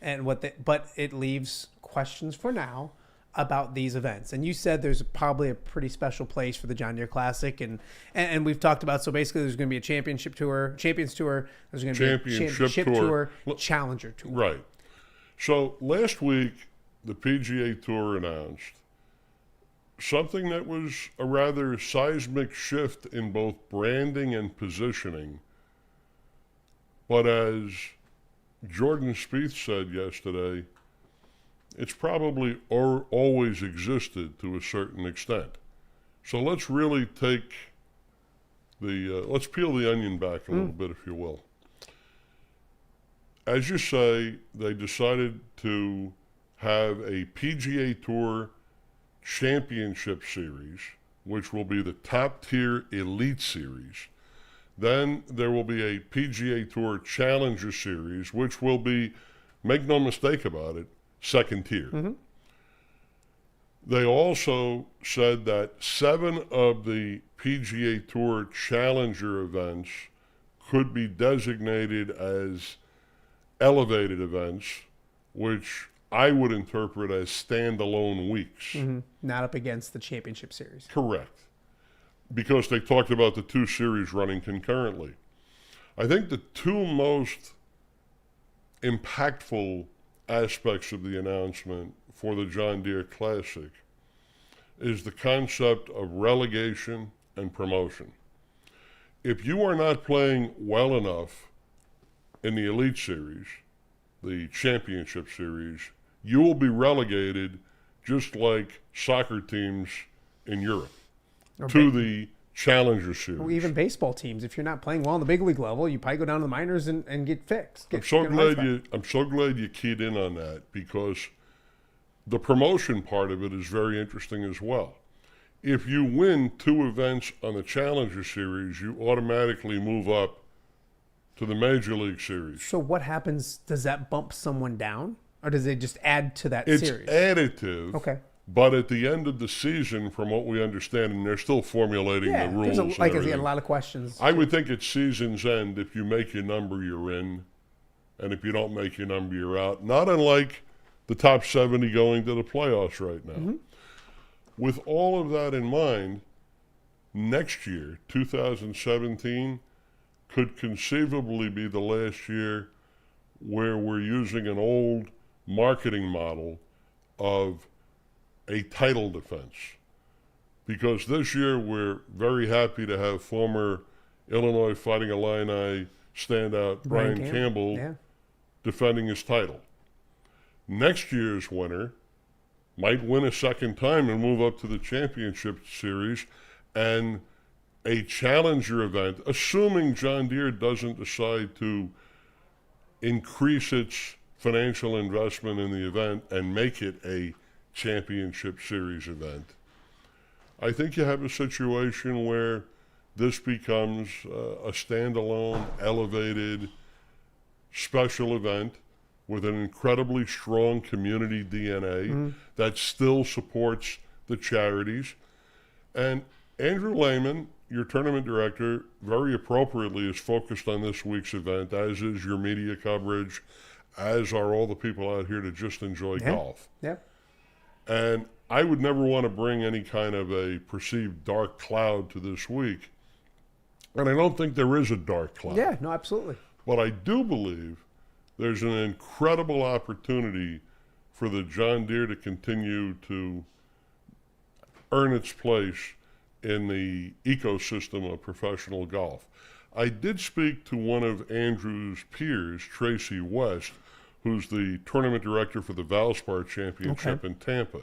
and but it leaves questions for now about these events. And you said there's probably a pretty special place for the John Deere Classic, and we've talked about, so basically there's going to be a Champions Tour, there's going to be a Championship Tour, Challenger Tour. Right. So last week, the PGA Tour announced something that was a rather seismic shift in both branding and positioning. But as Jordan Spieth said yesterday, it's probably always existed to a certain extent. So let's really take let's peel the onion back a little bit, if you will. As you say, they decided to have a PGA Tour Championship Series, which will be the top-tier Elite Series. Then there will be a PGA Tour Challenger Series, which will be, make no mistake about it, second tier. Mm-hmm. They also said that 7 of the PGA Tour Challenger events could be designated as elevated events, which I would interpret as standalone weeks. Mm-hmm. Not up against the Championship Series. Correct. Because they talked about the 2 series running concurrently. I think the 2 most impactful aspects of the announcement for the John Deere Classic is the concept of relegation and promotion. If you are not playing well enough in the Elite Series, the Championship Series, you will be relegated just like soccer teams in Europe to the Challenger Series. Well, even baseball teams, if you're not playing well on the big league level, you probably go down to the minors and get fixed. I'm so glad you keyed in on that, because the promotion part of it is very interesting as well. If you win 2 events on the Challenger Series, you automatically move up to the Major League Series. So what happens? Does that bump someone down, or does it just add to that series? It's additive. Okay. But at the end of the season, from what we understand, and they're still formulating the rules. Like I said, a lot of questions. I would think at season's end, if you make your number, you're in. And if you don't make your number, you're out. Not unlike the top 70 going to the playoffs right now. Mm-hmm. With all of that in mind, next year, 2017, could conceivably be the last year where we're using an old marketing model of a title defense. Because this year we're very happy to have former Illinois Fighting Illini standout Brian Campbell defending his title. Next year's winner might win a second time and move up to the Championship Series, and a Challenger event, assuming John Deere doesn't decide to increase its financial investment in the event and make it a Championship Series event. I think you have a situation where this becomes a standalone, elevated, special event with an incredibly strong community DNA that still supports the charities. And Andrew Lehman, your tournament director, very appropriately is focused on this week's event, as is your media coverage, as are all the people out here to just enjoy golf. Yeah. And I would never want to bring any kind of a perceived dark cloud to this week. And I don't think there is a dark cloud. Yeah, no, absolutely. But I do believe there's an incredible opportunity for the John Deere to continue to earn its place in the ecosystem of professional golf. I did speak to one of Andrew's peers, Tracy West, who's the tournament director for the Valspar Championship in Tampa.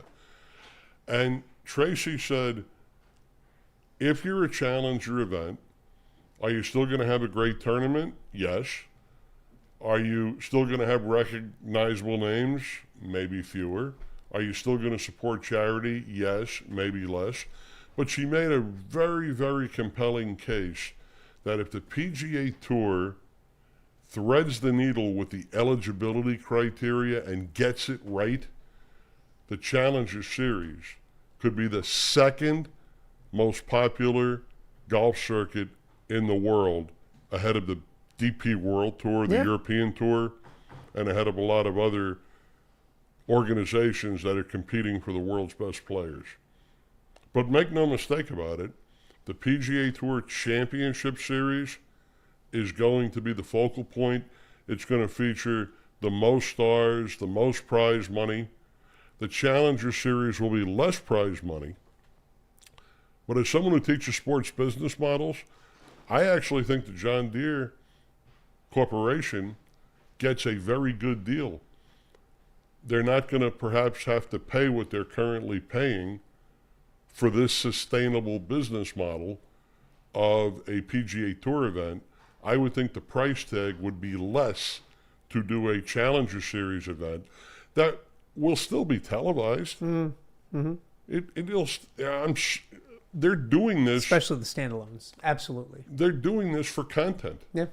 And Tracy said, if you're a challenger event, are you still going to have a great tournament? Yes. Are you still going to have recognizable names? Maybe fewer. Are you still going to support charity? Yes, maybe less. But she made a very, very compelling case that if the PGA Tour threads the needle with the eligibility criteria and gets it right, the Challenger Series could be the second most popular golf circuit in the world, ahead of the DP World Tour, the European Tour, and ahead of a lot of other organizations that are competing for the world's best players. But make no mistake about it, the PGA Tour Championship Series is going to be the focal point. It's going to feature the most stars, the most prize money. The Challenger Series will be less prize money. But as someone who teaches sports business models, I actually think the John Deere Corporation gets a very good deal. They're not going to perhaps have to pay what they're currently paying for this sustainable business model of a PGA Tour event. I would think the price tag would be less to do a Challenger Series event that will still be televised. They're doing this, especially the standalones. Absolutely, they're doing this for content. Yeah.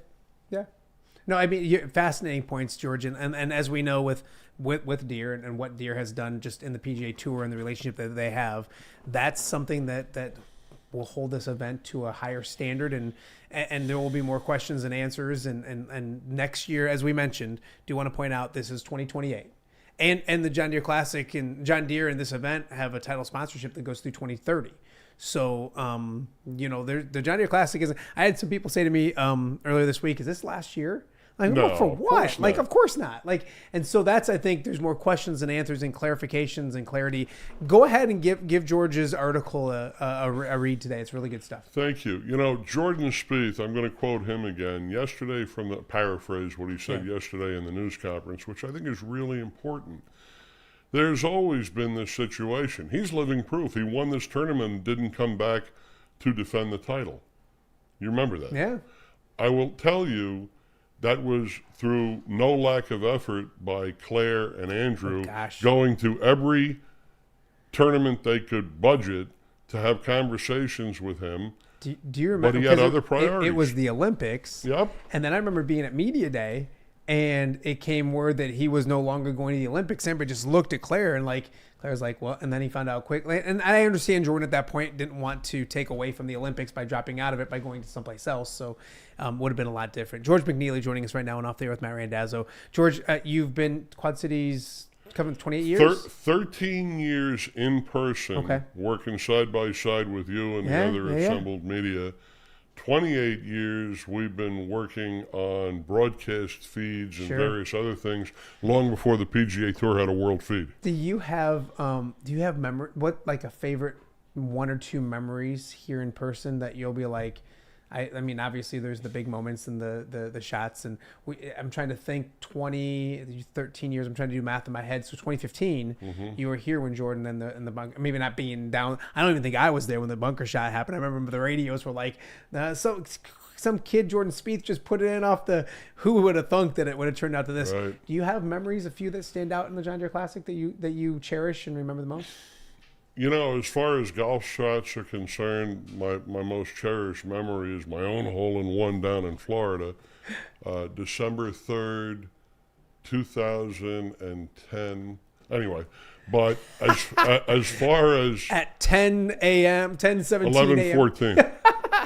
No, I mean, fascinating points, George, and as we know with Deere and what Deere has done just in the PGA Tour and the relationship that they have, that's something that will hold this event to a higher standard, and there will be more questions and answers, and next year, as we mentioned, do want to point out this is 2028. And the John Deere Classic and John Deere in this event have a title sponsorship that goes through 2030. So, the John Deere Classic is. I had some people say to me earlier this week, "Is this last year?" Like, no, well, for what? Like, of course not. Like, and so I think there's more questions and answers and clarifications and clarity. Go ahead and give George's article a read today. It's really good stuff. Thank you. Jordan Spieth, I'm going to quote him again yesterday from the paraphrase what he said yesterday in the news conference, which I think is really important. There's always been this situation. He's living proof. He won this tournament and didn't come back to defend the title. You remember that? Yeah. I will tell you, that was through no lack of effort by Claire and Andrew going to every tournament they could budget to have conversations with him. Do you remember? But he had other priorities. It was the Olympics. Yep. And then I remember being at Media Day, and it came word that he was no longer going to the Olympics. And just looked at Claire, and Claire's like, well, and then he found out quickly. And I understand Jordan at that point didn't want to take away from the Olympics by dropping out of it by going to someplace else. So would have been a lot different. George McNeilly joining us right now on Off the Air with Matt Randazzo. George, you've been Quad Cities coming 28 years? 13 years in person, working side by side with you and the other assembled media. 28 years we've been working on broadcast feeds and various other things long before the PGA Tour had a world feed. Do you have a favorite one or two memories here in person that you'll be like, I mean, obviously there's the big moments and the shots, and I'm trying to think 13 years, I'm trying to do math in my head. So 2015, you were here when Jordan and the bunker, maybe not being down. I don't even think I was there when the bunker shot happened. I remember the radios were like, so some kid, Jordan Spieth, just put it in off the. Who would have thunk that it would have turned out to this? Right. Do you have memories, a few that stand out in the John Deere Classic that you cherish and remember the most? As far as golf shots are concerned, my most cherished memory is my own hole-in-one down in Florida, December 3rd, 2010. Anyway, but as far as... At 10 a.m., 10:17 a.m. 11:14.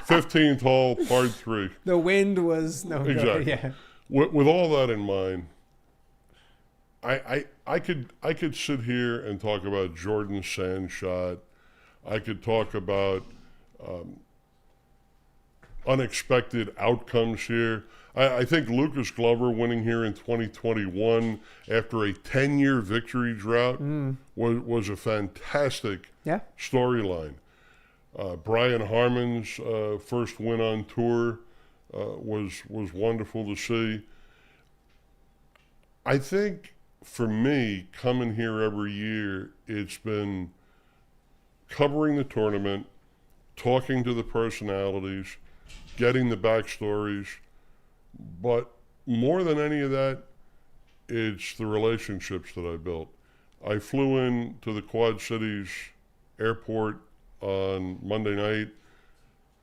15th hole, par 3. The wind was... No, exactly. Yeah. With all that in mind, I could sit here and talk about Jordan's sand shot. I could talk about unexpected outcomes here. I think Lucas Glover winning here in 2021 after a 10-year victory drought was a fantastic storyline. Brian Harmon's first win on tour was wonderful to see. I think for me, coming here every year, it's been covering the tournament, talking to the personalities, getting the backstories, but more than any of that, it's the relationships that I built. I flew in to the Quad Cities airport on Monday night,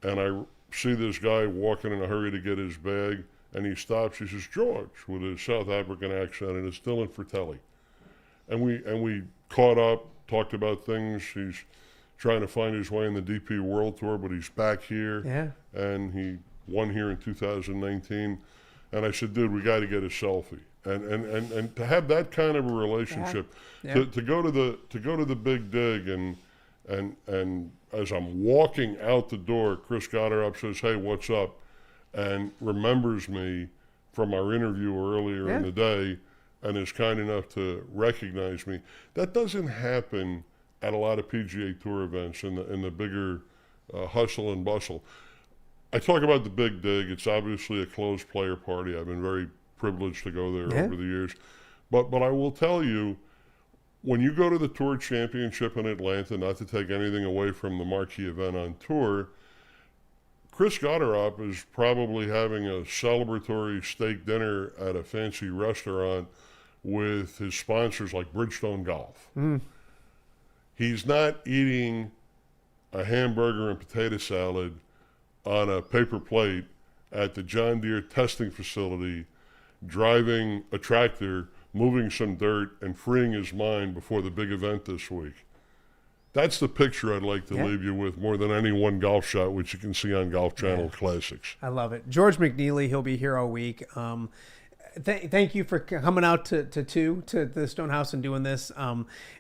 and I see this guy walking in a hurry to get his bag, and he stops. He says, "George," with his South African accent, and it's Dylan Fratelli. And we caught up, talked about things. He's trying to find his way in the DP World Tour, but he's back here. Yeah. And he won here in 2019. And I said, "Dude, we got to get a selfie." And to have that kind of a relationship, to go to the big dig, and as I'm walking out the door, Chris Goddard says, "Hey, what's up?" and remembers me from our interview earlier in the day and is kind enough to recognize me. That doesn't happen at a lot of PGA Tour events in the bigger hustle and bustle. I talk about the big dig. It's obviously a closed player party. I've been very privileged to go there over the years. But I will tell you, when you go to the Tour Championship in Atlanta, not to take anything away from the marquee event on tour, Chris Goddard is probably having a celebratory steak dinner at a fancy restaurant with his sponsors like Bridgestone Golf. He's not eating a hamburger and potato salad on a paper plate at the John Deere testing facility, driving a tractor, moving some dirt, and freeing his mind before the big event this week. That's the picture I'd like to leave you with more than any one golf shot, which you can see on Golf Channel Classics. I love it. George McNeilly, he'll be here all week. Thank you for coming out to the Stonehouse and doing this.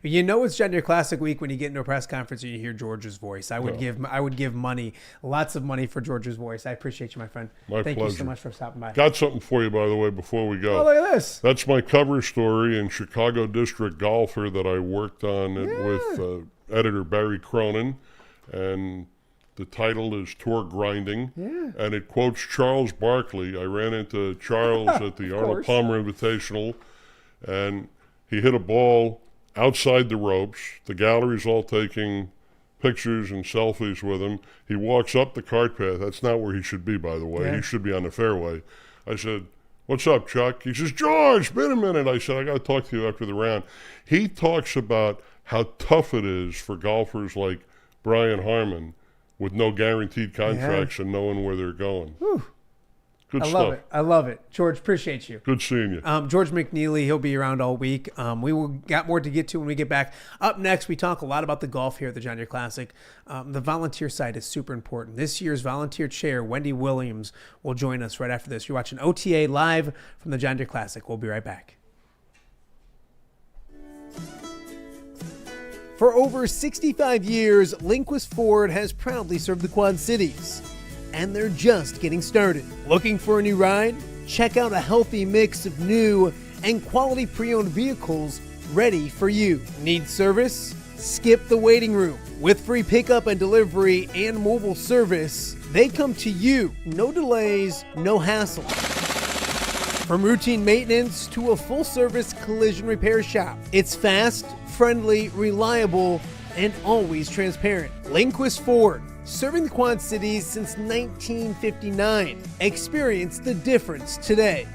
It's John Deere Classic week when you get into a press conference and you hear George's voice. I would give money, lots of money for George's voice. I appreciate you, my friend. My Thank pleasure. you so much for stopping by. Got something for you, by the way, before we go. Oh, look at this. That's my cover story in Chicago District Golfer that I worked on with editor Barry Cronin, and the title is Tour Grinding, and it quotes Charles Barkley. I ran into Charles at the Arnold Palmer Invitational, and he hit a ball outside the ropes. The gallery's all taking pictures and selfies with him. He walks up the cart path. That's not where he should be, by the way. He should be on the fairway. I said, "What's up, Chuck?" He says, "George, been a minute." I said, "I got to talk to you after the round." He talks about how tough it is for golfers like Brian Harmon with no guaranteed contracts and knowing where they're going. Whew. Good stuff. Love it. I love it. George, appreciate you. Good seeing you. George McNeilly, he'll be around all week. We will got more to get to when we get back. Up next, we talk a lot about the golf here at the John Deere Classic. The volunteer side is super important. This year's volunteer chair, Wendy Williams, will join us right after this. You're watching OTA live from the John Deere Classic. We'll be right back. For over 65 years, Lindquist Ford has proudly served the Quad Cities. And they're just getting started. Looking for a new ride? Check out a healthy mix of new and quality pre-owned vehicles ready for you. Need service? Skip the waiting room. With free pickup and delivery and mobile service, they come to you. No delays, no hassle. From routine maintenance to a full-service collision repair shop, it's fast, friendly, reliable, and always transparent. Lindquist Ford, serving the Quad Cities since 1959. Experience the difference today.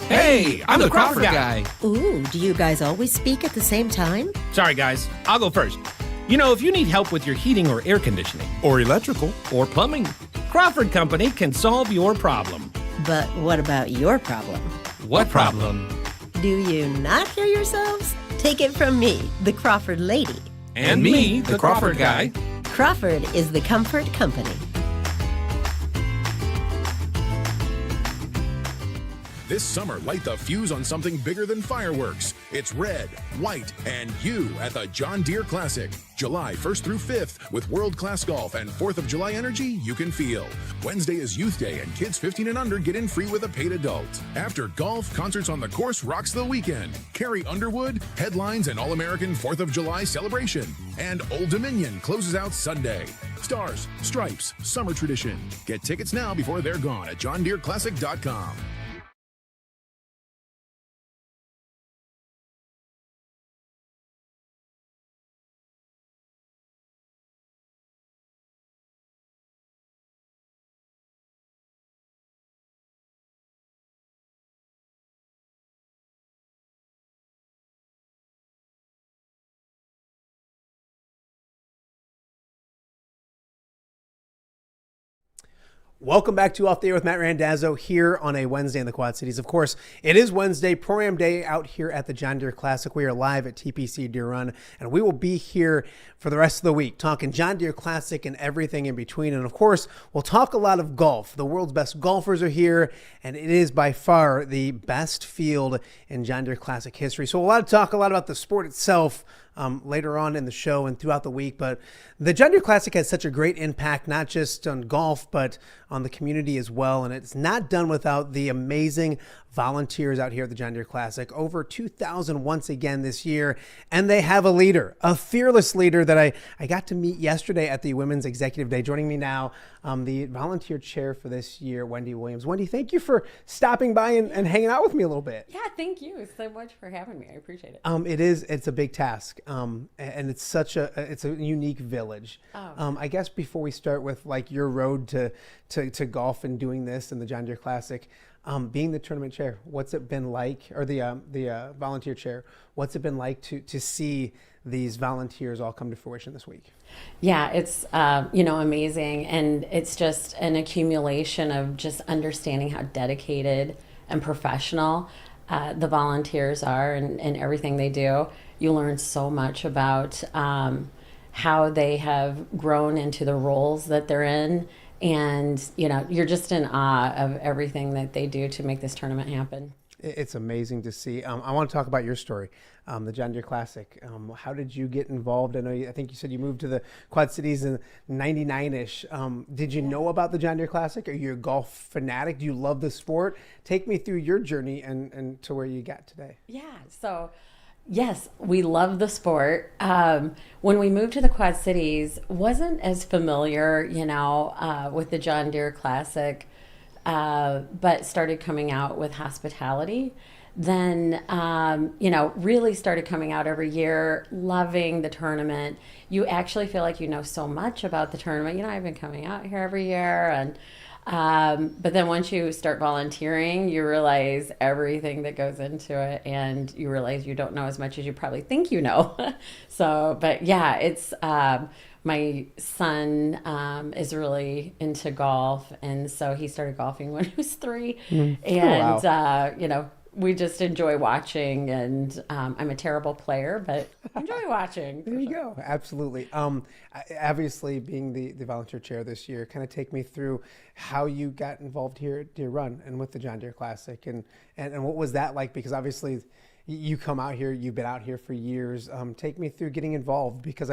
Hey, I'm the Crawford guy. Ooh, do you guys always speak at the same time? Sorry, guys. I'll go first. You know, if you need help with your heating or air conditioning, Or electrical. or plumbing, Crawford Company can solve your problem. But what about your problem? What problem? Do you not hear yourselves? Take it from me, the Crawford lady. And me, the Crawford guy. Crawford is the comfort company. This summer, light the fuse on something bigger than fireworks. It's red, white, and you at the John Deere Classic. July 1st through 5th with world-class golf and 4th of July energy you can feel. Wednesday is Youth Day and kids 15 and under get in free with a paid adult. After golf, concerts on the course rocks the weekend. Carrie Underwood, headlines and All-American 4th of July celebration. And Old Dominion closes out Sunday. Stars, stripes, summer tradition. Get tickets now before they're gone at johndeereclassic.com. Welcome back to Off the Air with Matt Randazzo here on a Wednesday in the Quad Cities. Of course, it is Wednesday, Pro-Am Day out here at the John Deere Classic. We are live at TPC Deere Run, and we will be here for the rest of the week talking John Deere Classic and everything in between. And of course, we'll talk a lot of golf. The world's best golfers are here, and it is by far the best field in John Deere Classic history. So a lot about the sport itself later on in the show and throughout the week. But the John Deere Classic has such a great impact, not just on golf, but on the community as well. And it's not done without the amazing volunteers out here at the John Deere Classic. Over 2,000 once again this year. And they have a leader, a fearless leader that I got to meet yesterday at the Women's Executive Day. Joining me now, the volunteer chair for this year, Wendy Williams. Wendy, thank you for stopping by and hanging out with me a little bit. Yeah, thank you so much for having me. I appreciate it. It's a big task. And it's it's a unique village. I guess before we start with like your road to golf and doing this and the John Deere Classic, being the tournament chair, what's it been like, or the volunteer chair, what's it been like to see these volunteers all come to fruition this week? Yeah, it's amazing, and it's just an accumulation of just understanding how dedicated and professional the volunteers are and everything they do. You learn so much about how they have grown into the roles that they're in. And, you're just in awe of everything that they do to make this tournament happen. It's amazing to see. I want to talk about your story, the John Deere Classic. How did you get involved? I think you said you moved to the Quad Cities in 99-ish. Did you know about the John Deere Classic? Are you a golf fanatic? Do you love the sport? Take me through your journey and to where you got today. Yeah, so yes, we love the sport. When we moved to the Quad Cities, wasn't as familiar, with the John Deere Classic, but started coming out with hospitality. Then, really started coming out every year, loving the tournament. You actually feel like you know so much about the tournament. I've been coming out here every year, and but then once you start volunteering, you realize everything that goes into it, and you realize you don't know as much as you probably think you know. But yeah, it's my son is really into golf, and so he started golfing when he was 3. And wow. We just enjoy watching, and I'm a terrible player, but enjoy watching. There you go. Absolutely. Obviously, being the volunteer chair this year, kind of take me through how you got involved here at Deere Run and with the John Deere Classic, and what was that like? Because obviously, you come out here, you've been out here for years. Take me through getting involved, because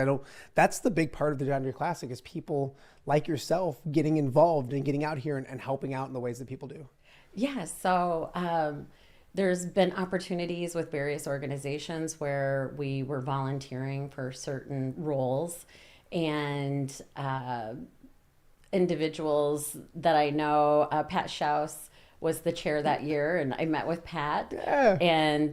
that's the big part of the John Deere Classic is people like yourself getting involved and getting out here and helping out in the ways that people do. Yeah. So. There's been opportunities with various organizations where we were volunteering for certain roles, and individuals that I know. Pat Schaus was the chair that year, and I met with Pat. Yeah. And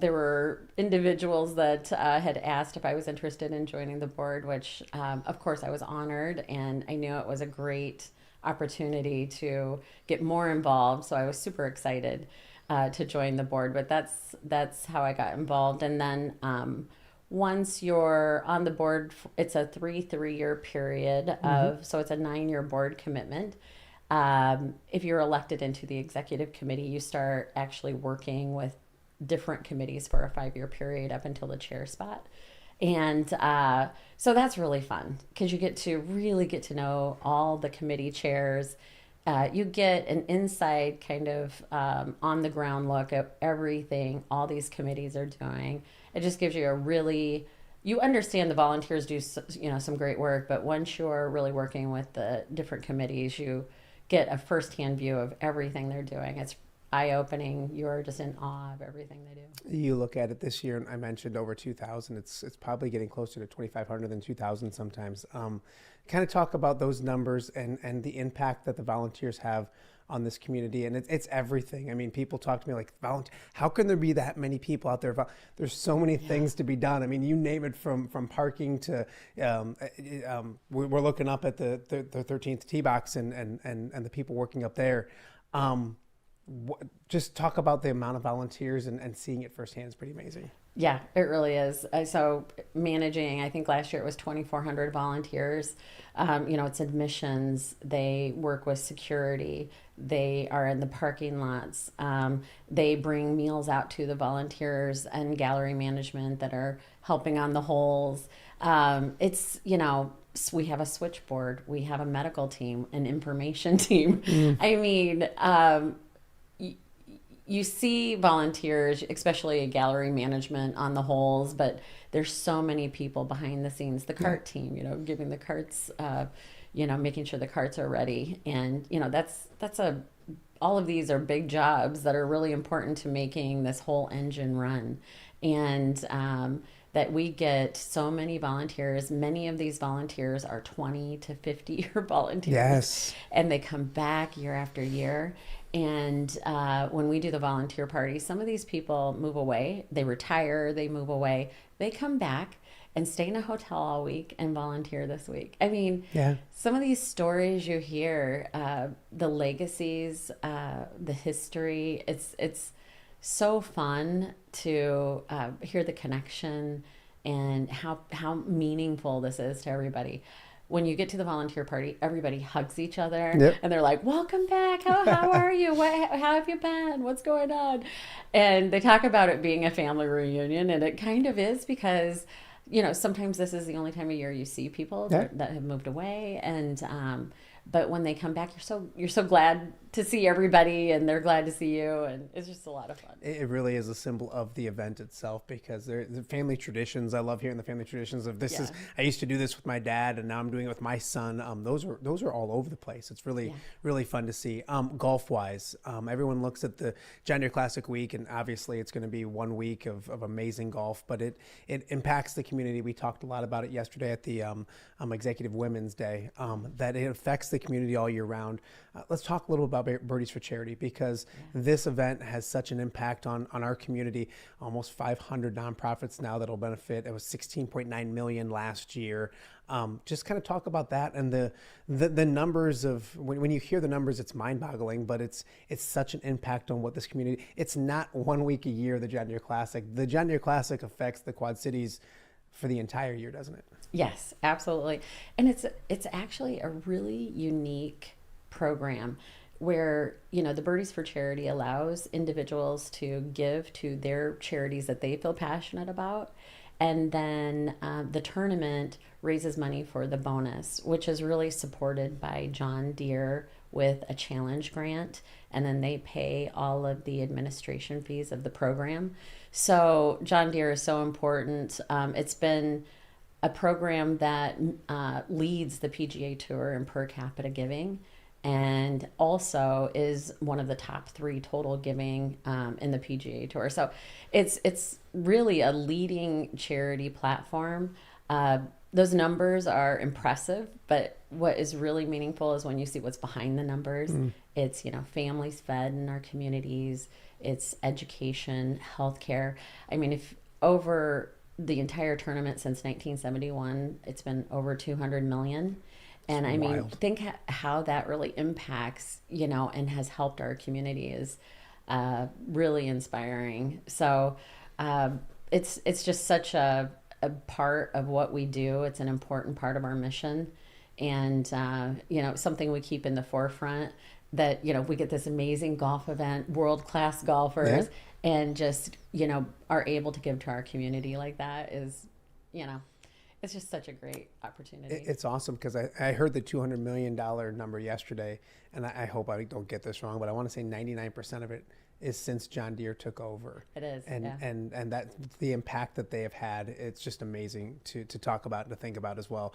there were individuals that had asked if I was interested in joining the board, which of course I was honored, and I knew it was a great opportunity to get more involved. So I was super excited to join the board. But that's how I got involved. And then once you're on the board, it's a three-year period of, so it's a 9-year board commitment. If you're elected into the executive committee, you start actually working with different committees for a 5-year period up until the chair spot. And so that's really fun because you get to really get to know all the committee chairs. You get an inside kind of on the ground look at everything all these committees are doing. It just gives you a really, you understand the volunteers do some great work, but once you're really working with the different committees, you get a firsthand view of everything they're doing. It's eye-opening. You're just in awe of everything they do. You look at it this year, and I mentioned over 2,000. It's probably getting closer to 2,500 than 2,000 sometimes. Kind of talk about those numbers and the impact that the volunteers have on this community, and it's everything. I mean, people talk to me like, how can there be that many people out there? There's so many things to be done. I mean, you name it, from parking to we're looking up at the 13th tee box and the people working up there. Just talk about the amount of volunteers and seeing it firsthand is pretty amazing. Yeah, it really is. So managing, I think last year it was 2,400 volunteers. It's admissions. They work with security. They are in the parking lots. They bring meals out to the volunteers and gallery management that are helping on the holes. We have a switchboard. We have a medical team, an information team. I mean, you see volunteers, especially gallery management on the holes, but there's so many people behind the scenes. The cart team, giving the carts, making sure the carts are ready. And, all of these are big jobs that are really important to making this whole engine run. And that we get so many volunteers. Many of these volunteers are 20 to 50-year volunteers. Yes. And they come back year after year. And when we do the volunteer party, some of these people move away. They retire, they move away. They come back and stay in a hotel all week and volunteer this week. I mean, some of these stories you hear, the legacies, the history, it's so fun to hear the connection and how meaningful this is to everybody. When you get to the volunteer party, everybody hugs each other and they're like, welcome back. How are you? How have you been? What's going on? And they talk about it being a family reunion, and it kind of is because, sometimes this is the only time of year you see people that have moved away. And, but when they come back, you're so glad to see everybody, and they're glad to see you, and it's just a lot of fun. It really is a symbol of the event itself, because the family traditions. I love hearing the family traditions of this. I used to do this with my dad, and now I'm doing it with my son. Those are all over the place. It's really fun to see. Golf wise, everyone looks at the John Deere Classic week, and obviously it's going to be 1 week of amazing golf, but it impacts the community. We talked a lot about it yesterday at the Executive Women's Day, that it affects the community all year round. Let's talk a little about Birdies for Charity, because this event has such an impact on our community. Almost 500 nonprofits now that'll benefit. It was 16.9 million last year. Just kind of talk about that and the numbers of when you hear the numbers, it's mind-boggling, but it's such an impact on what this community. It's not 1 week a year, the John Deere Classic. The John Deere Classic affects the Quad Cities for the entire year, doesn't it? Yes, absolutely. And it's actually a really unique program where, the Birdies for Charity allows individuals to give to their charities that they feel passionate about. And then the tournament raises money for the bonus, which is really supported by John Deere with a challenge grant. And then they pay all of the administration fees of the program. So John Deere is so important. It's been a program that leads the PGA Tour in per capita giving, and also is one of the top 3 total giving in the PGA Tour. So it's really a leading charity platform. those numbers are impressive, but what is really meaningful is when you see what's behind the numbers. It's, families fed in our communities, it's education, healthcare. I mean, if over the entire tournament since 1971, it's been over 200 million. And I mean, think how that really impacts, and has helped our community is really inspiring. So it's just such a part of what we do. It's an important part of our mission, and something we keep in the forefront. That we get this amazing golf event, world-class golfers, and just are able to give to our community like that is, it's just such a great opportunity. It's awesome because I heard the $200 million number yesterday, and I hope I don't get this wrong, but I want to say 99% of it is since John Deere took over. It is, and that the impact that they have had, it's just amazing to talk about and to think about as well.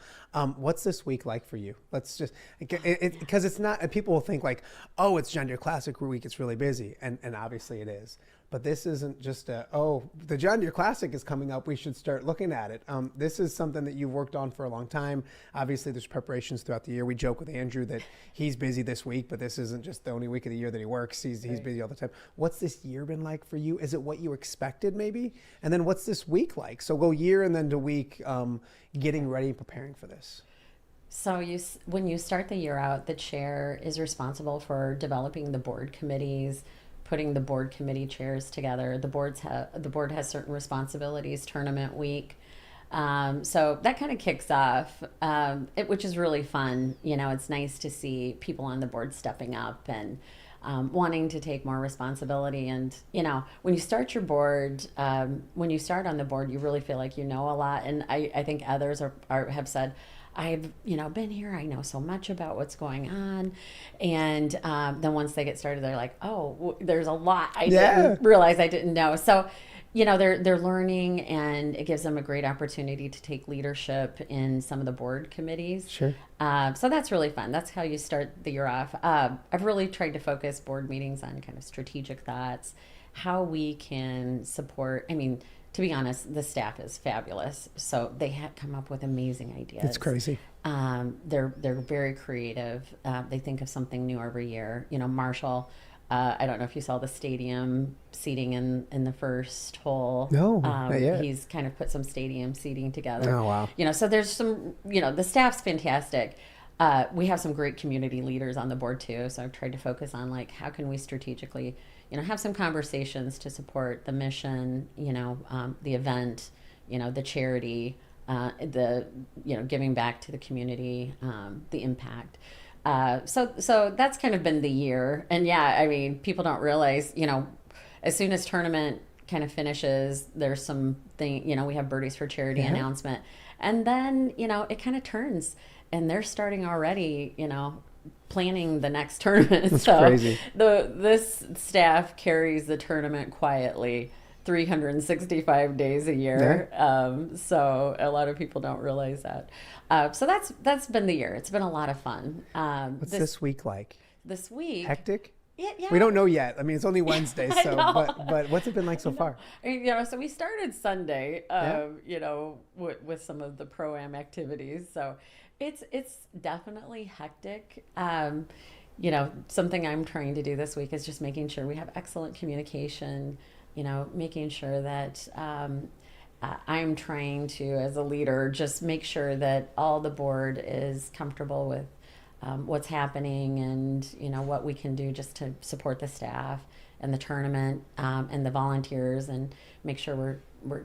What's this week like for you? Let's just, because it's not, people will think like, oh, it's John Deere Classic week, it's really busy, and obviously it is. But this isn't just the John Deere Classic is coming up, we should start looking at it. This is something that you've worked on for a long time. Obviously, there's preparations throughout the year. We joke with Andrew that he's busy this week, but this isn't just the only week of the year that he works. He's busy all the time. What's this year been like for you? Is it what you expected maybe? And then what's this week like? So go year and then to week, getting ready and preparing for this. So when you start the year out, the chair is responsible for developing the board committees, putting the board committee chairs together. The board has certain responsibilities, tournament week. So that kind of kicks off, which is really fun. It's nice to see people on the board stepping up and wanting to take more responsibility. And, when you start your board, when you start on the board, you really feel like you know a lot. And I think others have said, I've, been here. I know so much about what's going on. And then once they get started, they're like, oh, there's a lot I didn't realize I didn't know. So, they're learning, and it gives them a great opportunity to take leadership in some of the board committees. Sure. So that's really fun. That's how you start the year off. I've really tried to focus board meetings on kind of strategic thoughts, how we can support. I mean, to be honest, the staff is fabulous. So they have come up with amazing ideas. It's crazy. They're very creative. They think of something new every year. Marshall, I don't know if you saw the stadium seating in the first hole. No, not yet. He's kind of put some stadium seating together. Oh, wow. So there's some, the staff's fantastic. We have some great community leaders on the board too. So I've tried to focus on how can we strategically, have some conversations to support the mission, the event, the charity, the, giving back to the community, the impact. So that's kind of been the year. And people don't realize, as soon as tournament kind of finishes, there's some thing, we have Birdies for Charity announcement. And then, it kind of turns, and they're starting already, planning the next tournament. That's so crazy. This staff carries the tournament quietly 365 days a year. So a lot of people don't realize that. So that's been the year. It's been a lot of fun. What's this week like? This week? Hectic? Yeah. We don't know yet. I mean, it's only Wednesday, I so know. but what's it been like so far? So we started Sunday, with some of the Pro-Am activities. So it's definitely hectic. Something I'm trying to do this week is just making sure we have excellent communication, making sure that I'm trying to, as a leader, just make sure that all the board is comfortable with what's happening and, what we can do just to support the staff and the tournament and the volunteers, and make sure we're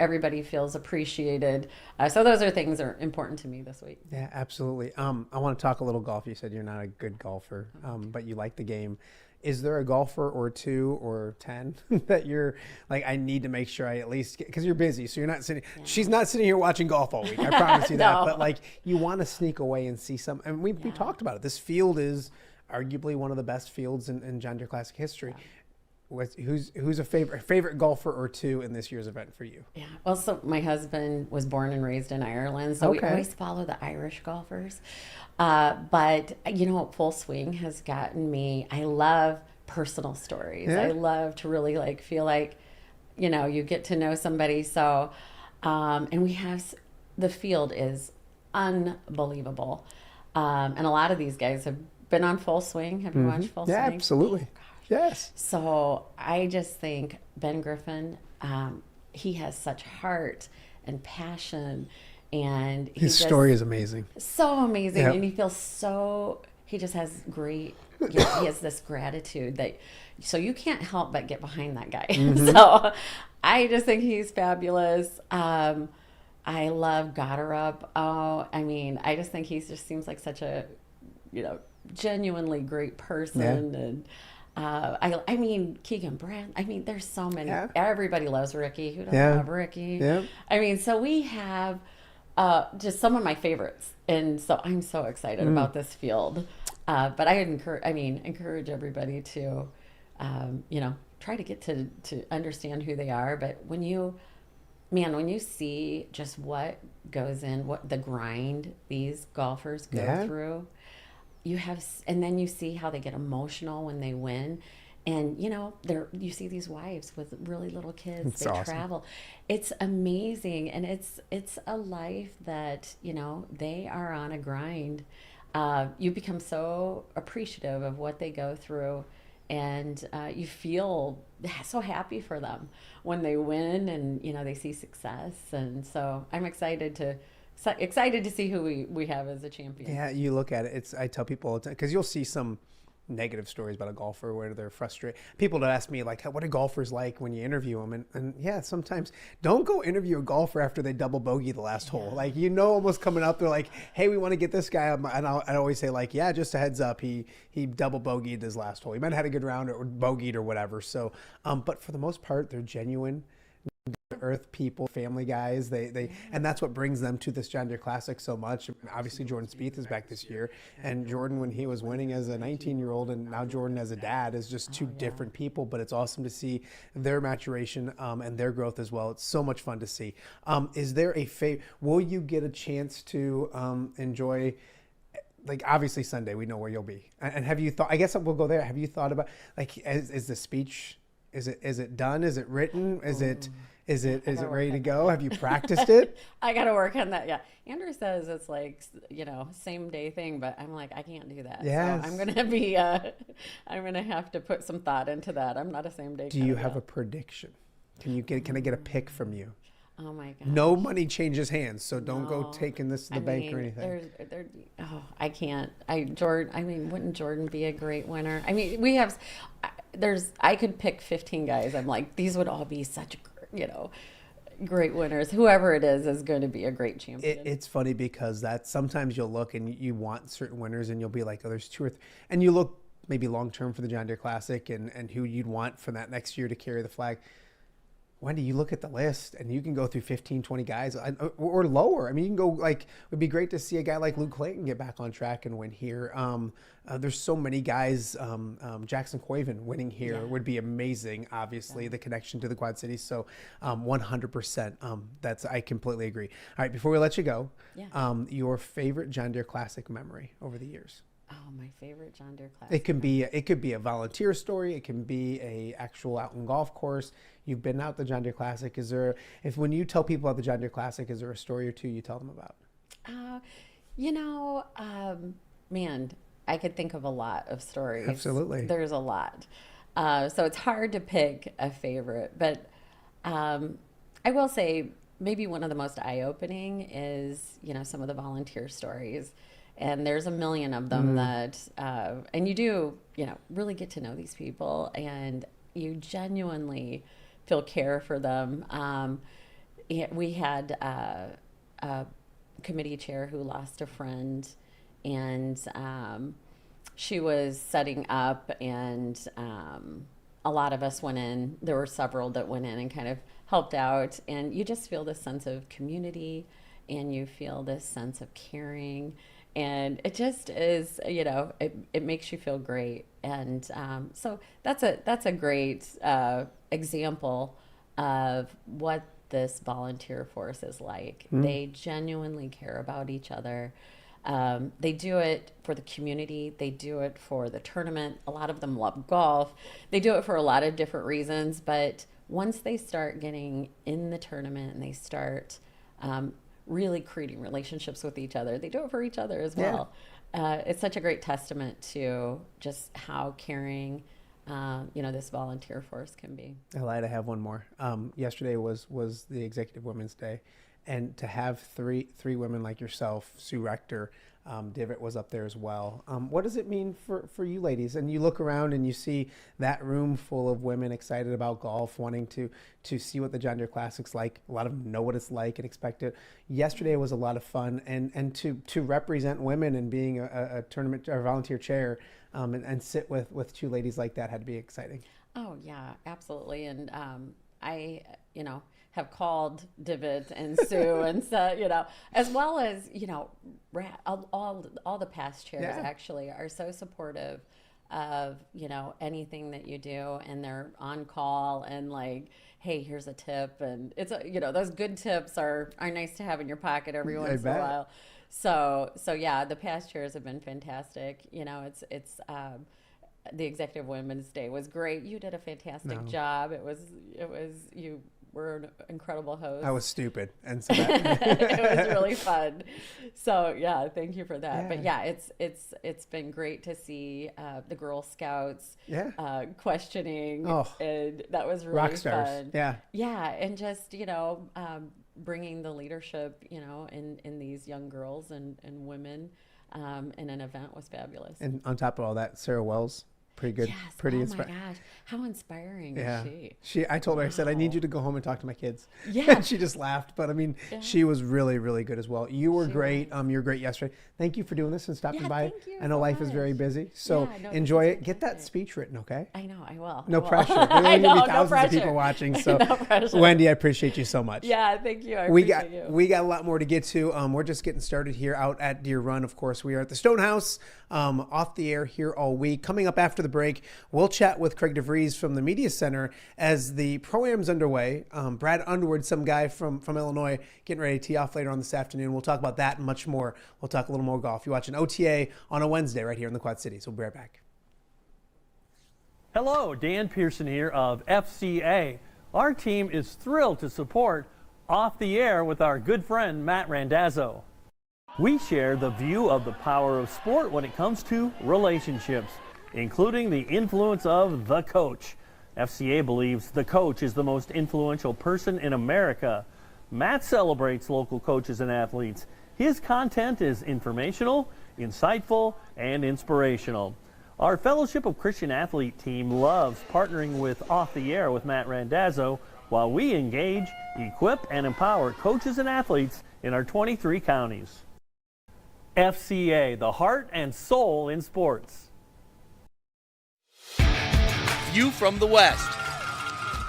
everybody feels appreciated. So those are things that are important to me this week. Yeah, absolutely. I want to talk a little golf. You said you're not a good golfer, but you like the game. Is there a golfer or 2 or 10 that you're like, I need to make sure I at least get, because you're busy, so you're not sitting, she's not sitting here watching golf all week, I promise you that. No. But like, you want to sneak away and see some, and we talked about it. This field is arguably one of the best fields in John Deere Classic history. Who's a favorite golfer or 2 in this year's event for you? Yeah. Well, so my husband was born and raised in Ireland, so we always follow the Irish golfers. But Full Swing has gotten me. I love personal stories. I love to really feel like, you get to know somebody. So, and we have the field is unbelievable. And a lot of these guys have been on Full Swing. Have you watched Full Swing? Yeah, absolutely. Yes. So I just think Ben Griffin, he has such heart and passion, and his story is amazing. So amazing, Yep. and he just has great. He has this gratitude that, so you can't help but get behind that guy. So I just think he's fabulous. I love Gotterup. Oh, I mean, I just think he just seems like such a, genuinely great person. And I mean, Keegan Brand. I mean, there's so many. Yeah. Everybody loves Ricky. Who doesn't love Ricky? Yeah. I mean, so we have just some of my favorites, and so I'm so excited about this field. But I encourage everybody to, try to get to understand who they are. But when you see just what goes in, what the grind these golfers go through, and then you see how they get emotional when they win. And, you see these wives with really little kids, It's they awesome. travel. It's amazing. And it's a life that, they are on a grind. You become so appreciative of what they go through, and you feel so happy for them when they win and, they see success. And so I'm excited to see who we have as a champion. Yeah, you look at it. I tell people all the time, because you'll see some negative stories about a golfer where they're frustrated. People that ask me, like, what are golfers like when you interview them? And yeah, sometimes don't go interview a golfer after they double bogey the last hole. Like, almost coming up, they're like, hey, we want to get this guy. And I always say, like, yeah, just a heads up. He double bogeyed his last hole. He might have had a good round or bogeyed or whatever. So, but for the most part, they're genuine earth people, family guys. They and that's what brings them to this John Deere Classic so much. Obviously, Jordan Spieth is back this year, and Jordan, when he was winning as a 19-year-old, and now Jordan as a dad, is just two different people. But it's awesome to see their maturation and their growth as well. It's so much fun to see. Is there will you get a chance to enjoy? Like, obviously Sunday, we know where you'll be. And have you thought? I guess we'll go there. Have you thought about, like, is the speech? Is it done? Is it written? Is it ready to go? Have you practiced it? I got to work on that. Yeah. Andrew says it's like, same day thing, but I'm like, I can't do that. Yes. So I'm going to be, I'm going to have to put some thought into that. I'm not a same day. Do you have a prediction? Can I get a pick from you? Oh my God. No money changes hands, so don't go taking this to the bank or anything. I can't. Wouldn't Jordan be a great winner? I mean, I could pick 15 guys. I'm like, these would all be such, great winners. Whoever it is going to be a great champion. It's funny because that sometimes you'll look and you want certain winners and you'll be like, oh, there's two or three. And you look maybe long-term for the John Deere Classic and who you'd want for that next year to carry the flag. Wendy, you look at the list and you can go through 15, 20 guys or lower. I mean, you can go it would be great to see a guy like Luke Clayton get back on track and win here. There's so many guys. Jackson Coyven winning here would be amazing. Obviously, the connection to the Quad Cities. So 100%. I completely agree. All right, before we let you go, your favorite John Deere Classic memory over the years? Oh, my favorite John Deere Classic. It could be a volunteer story. It can be a actual out in golf course. You've been out the John Deere Classic. When you tell people about the John Deere Classic, is there a story or two you tell them about? Man, I could think of a lot of stories. Absolutely. There's a lot. So it's hard to pick a favorite, but I will say maybe one of the most eye-opening is, some of the volunteer stories. And there's a million of them that, and you do, really get to know these people and you genuinely feel care for them. We had a committee chair who lost a friend, and she was setting up, and a lot of us went in. There were several that went in and kind of helped out, and you just feel this sense of community, and you feel this sense of caring. And it just is, it makes you feel great. And so that's a great example of what this volunteer force is like. They genuinely care about each other. They do it for the community. They do it for the tournament. A lot of them love golf. They do it for a lot of different reasons. But once they start getting in the tournament and they start really creating relationships with each other. They do it for each other as well. It's such a great testament to just how caring, this volunteer force can be. I lied, I have one more. Yesterday was the Executive Women's Day, and to have three women like yourself, Sue Rector, Divot was up there as well. What does it mean for you ladies? And you look around and you see that room full of women excited about golf, wanting to see what the John Deere Classic's like. A lot of them know what it's like and expect it. Yesterday was a lot of fun, and to represent women and being a tournament or volunteer chair and sit with two ladies like that had to be exciting. Oh yeah, absolutely. And I have called Divot and Sue and so, as well as, all the past chairs actually are so supportive of, anything that you do, and they're on call and like, hey, here's a tip. And it's, those good tips are nice to have in your pocket every once in a while. So yeah, the past chairs have been fantastic. It's the Executive Women's Day was great. You did a fantastic job. It was you were an incredible host. I was stupid, and so that it was really fun. So yeah, thank you for that. Yeah. But yeah, it's been great to see the Girl Scouts questioning, and that was really rock stars. Fun. Yeah, and just bringing the leadership in these young girls and women in an event was fabulous. And on top of all that, Sarah Wells. Pretty good. Yes. Pretty inspiring. Oh my gosh, how inspiring is she? I told her, I said, I need you to go home and talk to my kids. Yeah. And she just laughed. But I mean, she was really, really good as well. You were great. You were great yesterday. Thank you for doing this and stopping by. Thank you I know life is very busy. So enjoy it. Get that speech written, okay? I know, I will. No pressure. There's only going to be thousands of people watching. So Wendy, I appreciate you so much. Yeah, thank you. I appreciate you. We got a lot more to get to. We're just getting started here out at Deere Run. Of course, we are at the Stonehouse, off the air here all week. Coming up after the break, we'll chat with Craig DeVrieze from the Media Center as the Pro-Am's underway. Brad Underwood, some guy from Illinois, getting ready to tee off later on this afternoon. We'll talk about that and much more. We'll talk a little more golf. You're watching OTA on a Wednesday right here in the Quad Cities. We'll be right back. Hello, Dan Pearson here of FCA. Our team is thrilled to support Off the Air with our good friend Matt Randazzo. We share the view of the power of sport when it comes to relationships, including the influence of the coach. FCA believes the coach is the most influential person in America. Matt celebrates local coaches and athletes. His content is informational, insightful, and inspirational. Our Fellowship of Christian Athlete team loves partnering with Off the Air with Matt Randazzo while we engage, equip, and empower coaches and athletes in our 23 counties. FCA, the heart and soul in sports. View from the West,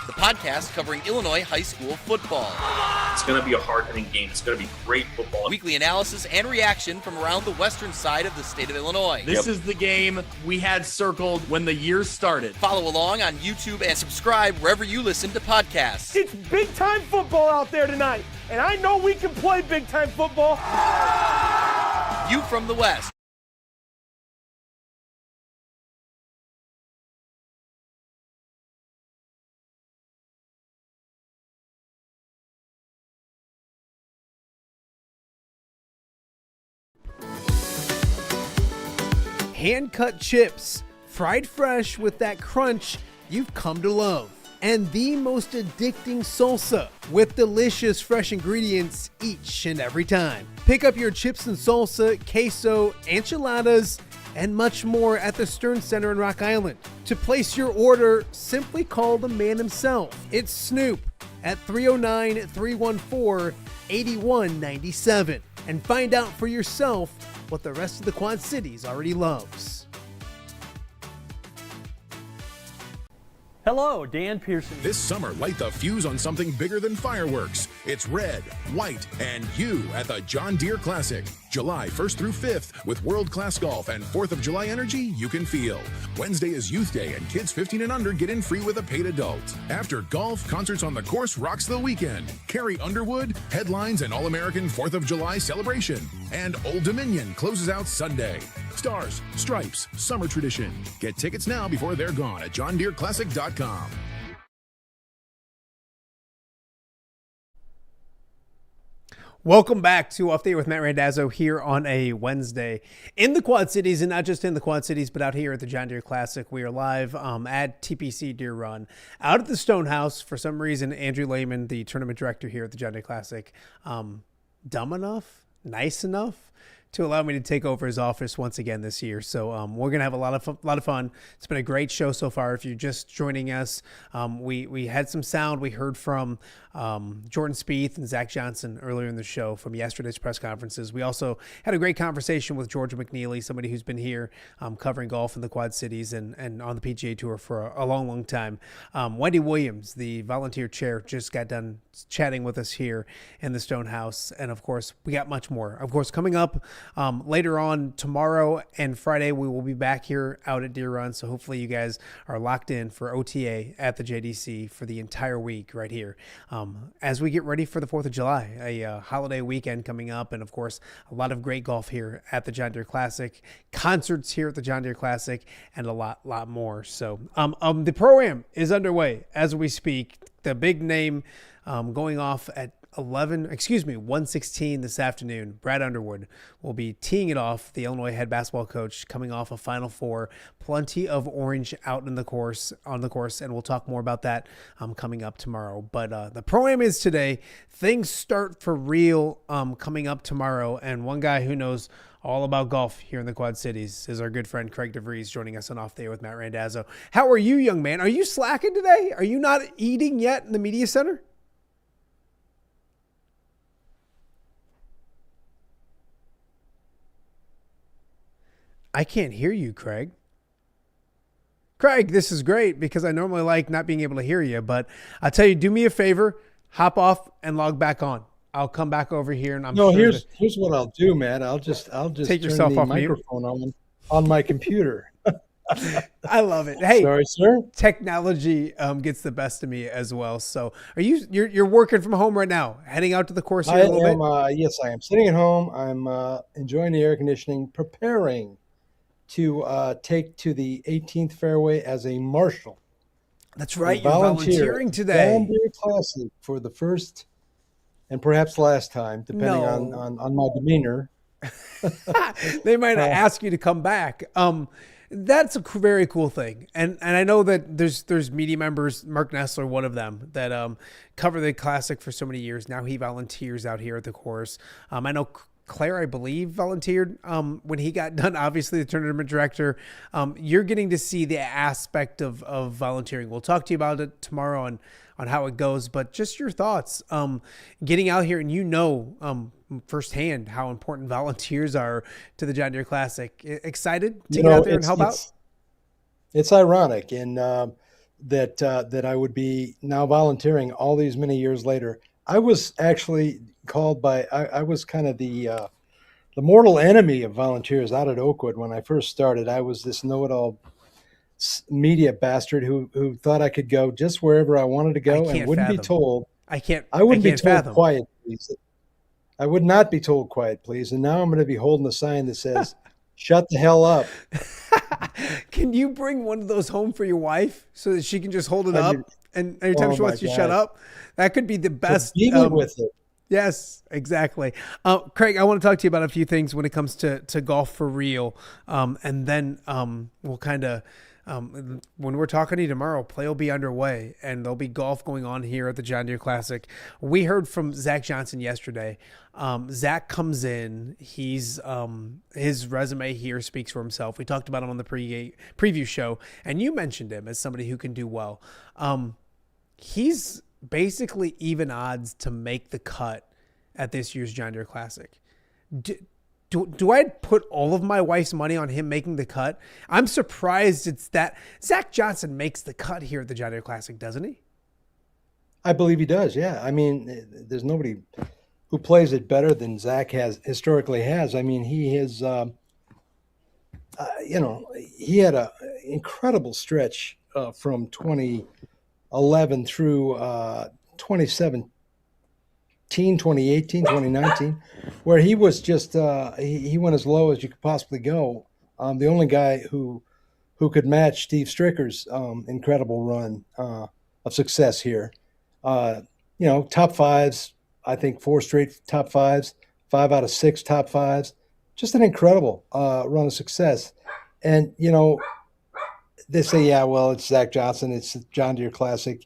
the podcast covering Illinois high school football. It's going to be a hard-hitting game. It's going to be great football. Weekly analysis and reaction from around the western side of the state of Illinois. This is the game we had circled when the year started. Follow along on YouTube and subscribe wherever you listen to podcasts. It's big-time football out there tonight, and I know we can play big-time football. View from the West. Hand-cut chips, fried fresh with that crunch you've come to love. And the most addicting salsa with delicious fresh ingredients each and every time. Pick up your chips and salsa, queso, enchiladas, and much more at the Stern Center in Rock Island. To place your order, simply call the man himself. It's Snoop at 309-314-8197 and find out for yourself what the rest of the Quad Cities already loves. Hello, Dan Pearson. This summer, light the fuse on something bigger than fireworks. It's red, white, and you at the John Deere Classic. July 1st through 5th with world-class golf and 4th of July energy you can feel. Wednesday is Youth Day and kids 15 and under get in free with a paid adult. After golf, concerts on the course rocks the weekend. Carrie Underwood, headlines, and All-American 4th of July celebration. And Old Dominion closes out Sunday. Stars, Stripes, Summer Tradition. Get tickets now before they're gone at johndeereclassic.com. Welcome back to Off the Air with Matt Randazzo here on a Wednesday in the Quad Cities, and not just in the Quad Cities, but out here at the John Deere Classic. We are live at TPC Deere Run out at the Stonehouse. For some reason, Andrew Lehman, the tournament director here at the John Deere Classic, dumb enough, nice enough to allow me to take over his office once again this year. So we're going to have a lot of fun. It's been a great show so far. If you're just joining us, we had some sound. We heard from Jordan Spieth and Zach Johnson earlier in the show from yesterday's press conferences. We also had a great conversation with George McNeilly, somebody who's been here covering golf in the Quad Cities and on the PGA Tour for a long, long time. Wendy Williams, the volunteer chair, just got done chatting with us here in the Stonehouse. And of course, we got much more. Of course, coming up later on tomorrow and Friday, we will be back here out at Deere Run. So hopefully you guys are locked in for OTA at the JDC for the entire week right here. As we get ready for the 4th of July, a holiday weekend coming up, and of course, a lot of great golf here at the John Deere Classic, concerts here at the John Deere Classic, and a lot more. So the Pro-Am is underway as we speak. The big name going off at 1:16 this afternoon. Brad Underwood will be teeing it off, the Illinois head basketball coach, coming off a Final Four. Plenty of orange out on the course, and we'll talk more about that coming up tomorrow. But the Pro-Am is today. Things start for real coming up tomorrow, and one guy who knows all about golf here in the Quad Cities is our good friend Craig DeVrieze, joining us on Off the Air with Matt Randazzo. How are you, young man? Are you slacking today? Are you not eating yet in the media center? I can't hear you, Craig. Craig, this is great because I normally like not being able to hear you, but I'll tell you, do me a favor, hop off and log back on. I'll come back over here and here's what I'll do, man. I'll just take yourself turn the off microphone on my computer. I love it. Hey, sorry, sir. Technology gets the best of me as well. So, you're working from home right now, heading out to the course here a little bit? Yes, I am sitting at home. I'm enjoying the air conditioning, preparing to take to the 18th fairway as a marshal. That's right. You're volunteering today. John Deere Classic for the first and perhaps last time, depending on my demeanor. They might ask you to come back. That's a very cool thing. And I know that there's media members, Mark Nessler, one of them, that cover the Classic for so many years. Now he volunteers out here at the course. I know Claire, I believe, volunteered when he got done, obviously the tournament director. You're getting to see the aspect of volunteering. We'll talk to you about it tomorrow on how it goes, but just your thoughts getting out here, and firsthand how important volunteers are to the John Deere Classic. Excited to get out there and help out? It's ironic that I would be now volunteering all these many years later. I was actually called by, I was kind of the mortal enemy of volunteers out at Oakwood when I first started. I was this know-it-all media bastard who thought I could go just wherever I wanted to go and wouldn't be told. I wouldn't be told quiet, please. I would not be told quiet, please. And now I'm going to be holding a sign that says, shut the hell up. Can you bring one of those home for your wife so that she can just hold it up and every time she wants to shut up? That could be the best. Beat me with it. Yes, exactly. Craig, I want to talk to you about a few things when it comes to golf for real. And then we'll kind of, when we're talking to you tomorrow, play will be underway and there'll be golf going on here at the John Deere Classic. We heard from Zach Johnson yesterday. Zach comes in. He's his resume here speaks for himself. We talked about him on the preview show, and you mentioned him as somebody who can do well. He's basically even odds to make the cut at this year's John Deere Classic. Do I put all of my wife's money on him making the cut? I'm surprised it's that Zach Johnson makes the cut here at the John Deere Classic, doesn't he? I believe he does, yeah. I mean, there's nobody who plays it better than Zach historically has. I mean, he is, he had an incredible stretch from 2011 through 2017, 2018, 2019, where he was just he went as low as you could possibly go. The only guy who could match Steve Stricker's incredible run of success here. Top fives I think 4 straight top fives, 5 out of 6 top fives. Just an incredible run of success. And, they say, yeah, well, it's Zach Johnson. It's the John Deere Classic.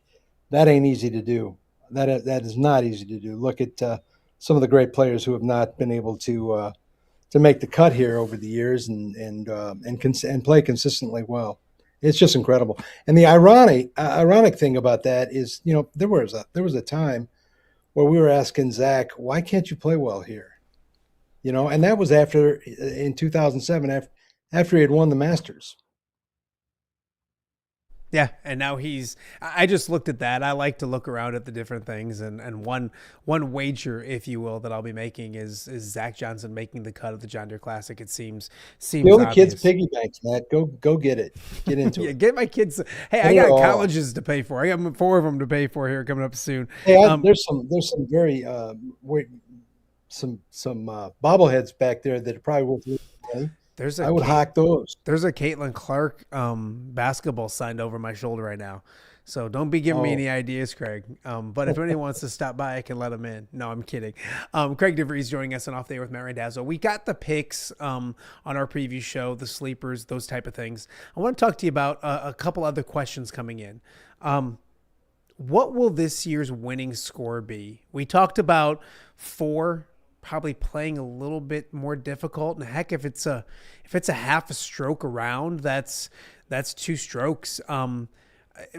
That ain't easy to do. That is not easy to do. Look at some of the great players who have not been able to make the cut here over the years and play consistently well. It's just incredible. And the ironic thing about that is, there was a time where we were asking Zach, why can't you play well here? And that was in 2007 after he had won the Masters. Yeah, and now I just looked at that. I like to look around at the different things, and one wager, if you will, that I'll be making is Zach Johnson making the cut of the John Deere Classic. It seems Steal the obvious. kids' piggy banks, Matt. Go get it. Get into Yeah, it. get my kids. Hey, I got colleges to pay for. I got 4 of them to pay for here coming up soon. Hey, there's some very some bobbleheads back there that are probably worth money. I would hawk those. There's a Caitlin Clark basketball signed over my shoulder right now. So don't be giving me any ideas, Craig. But if anyone wants to stop by, I can let them in. No, I'm kidding. Craig DeVrieze joining us on Off the Air with Matt Randazzo. We got the picks on our preview show, the sleepers, those type of things. I want to talk to you about a couple other questions coming in. What will this year's winning score be? We talked about 4 probably playing a little bit more difficult. And heck, if it's a half a stroke around, that's 2 strokes.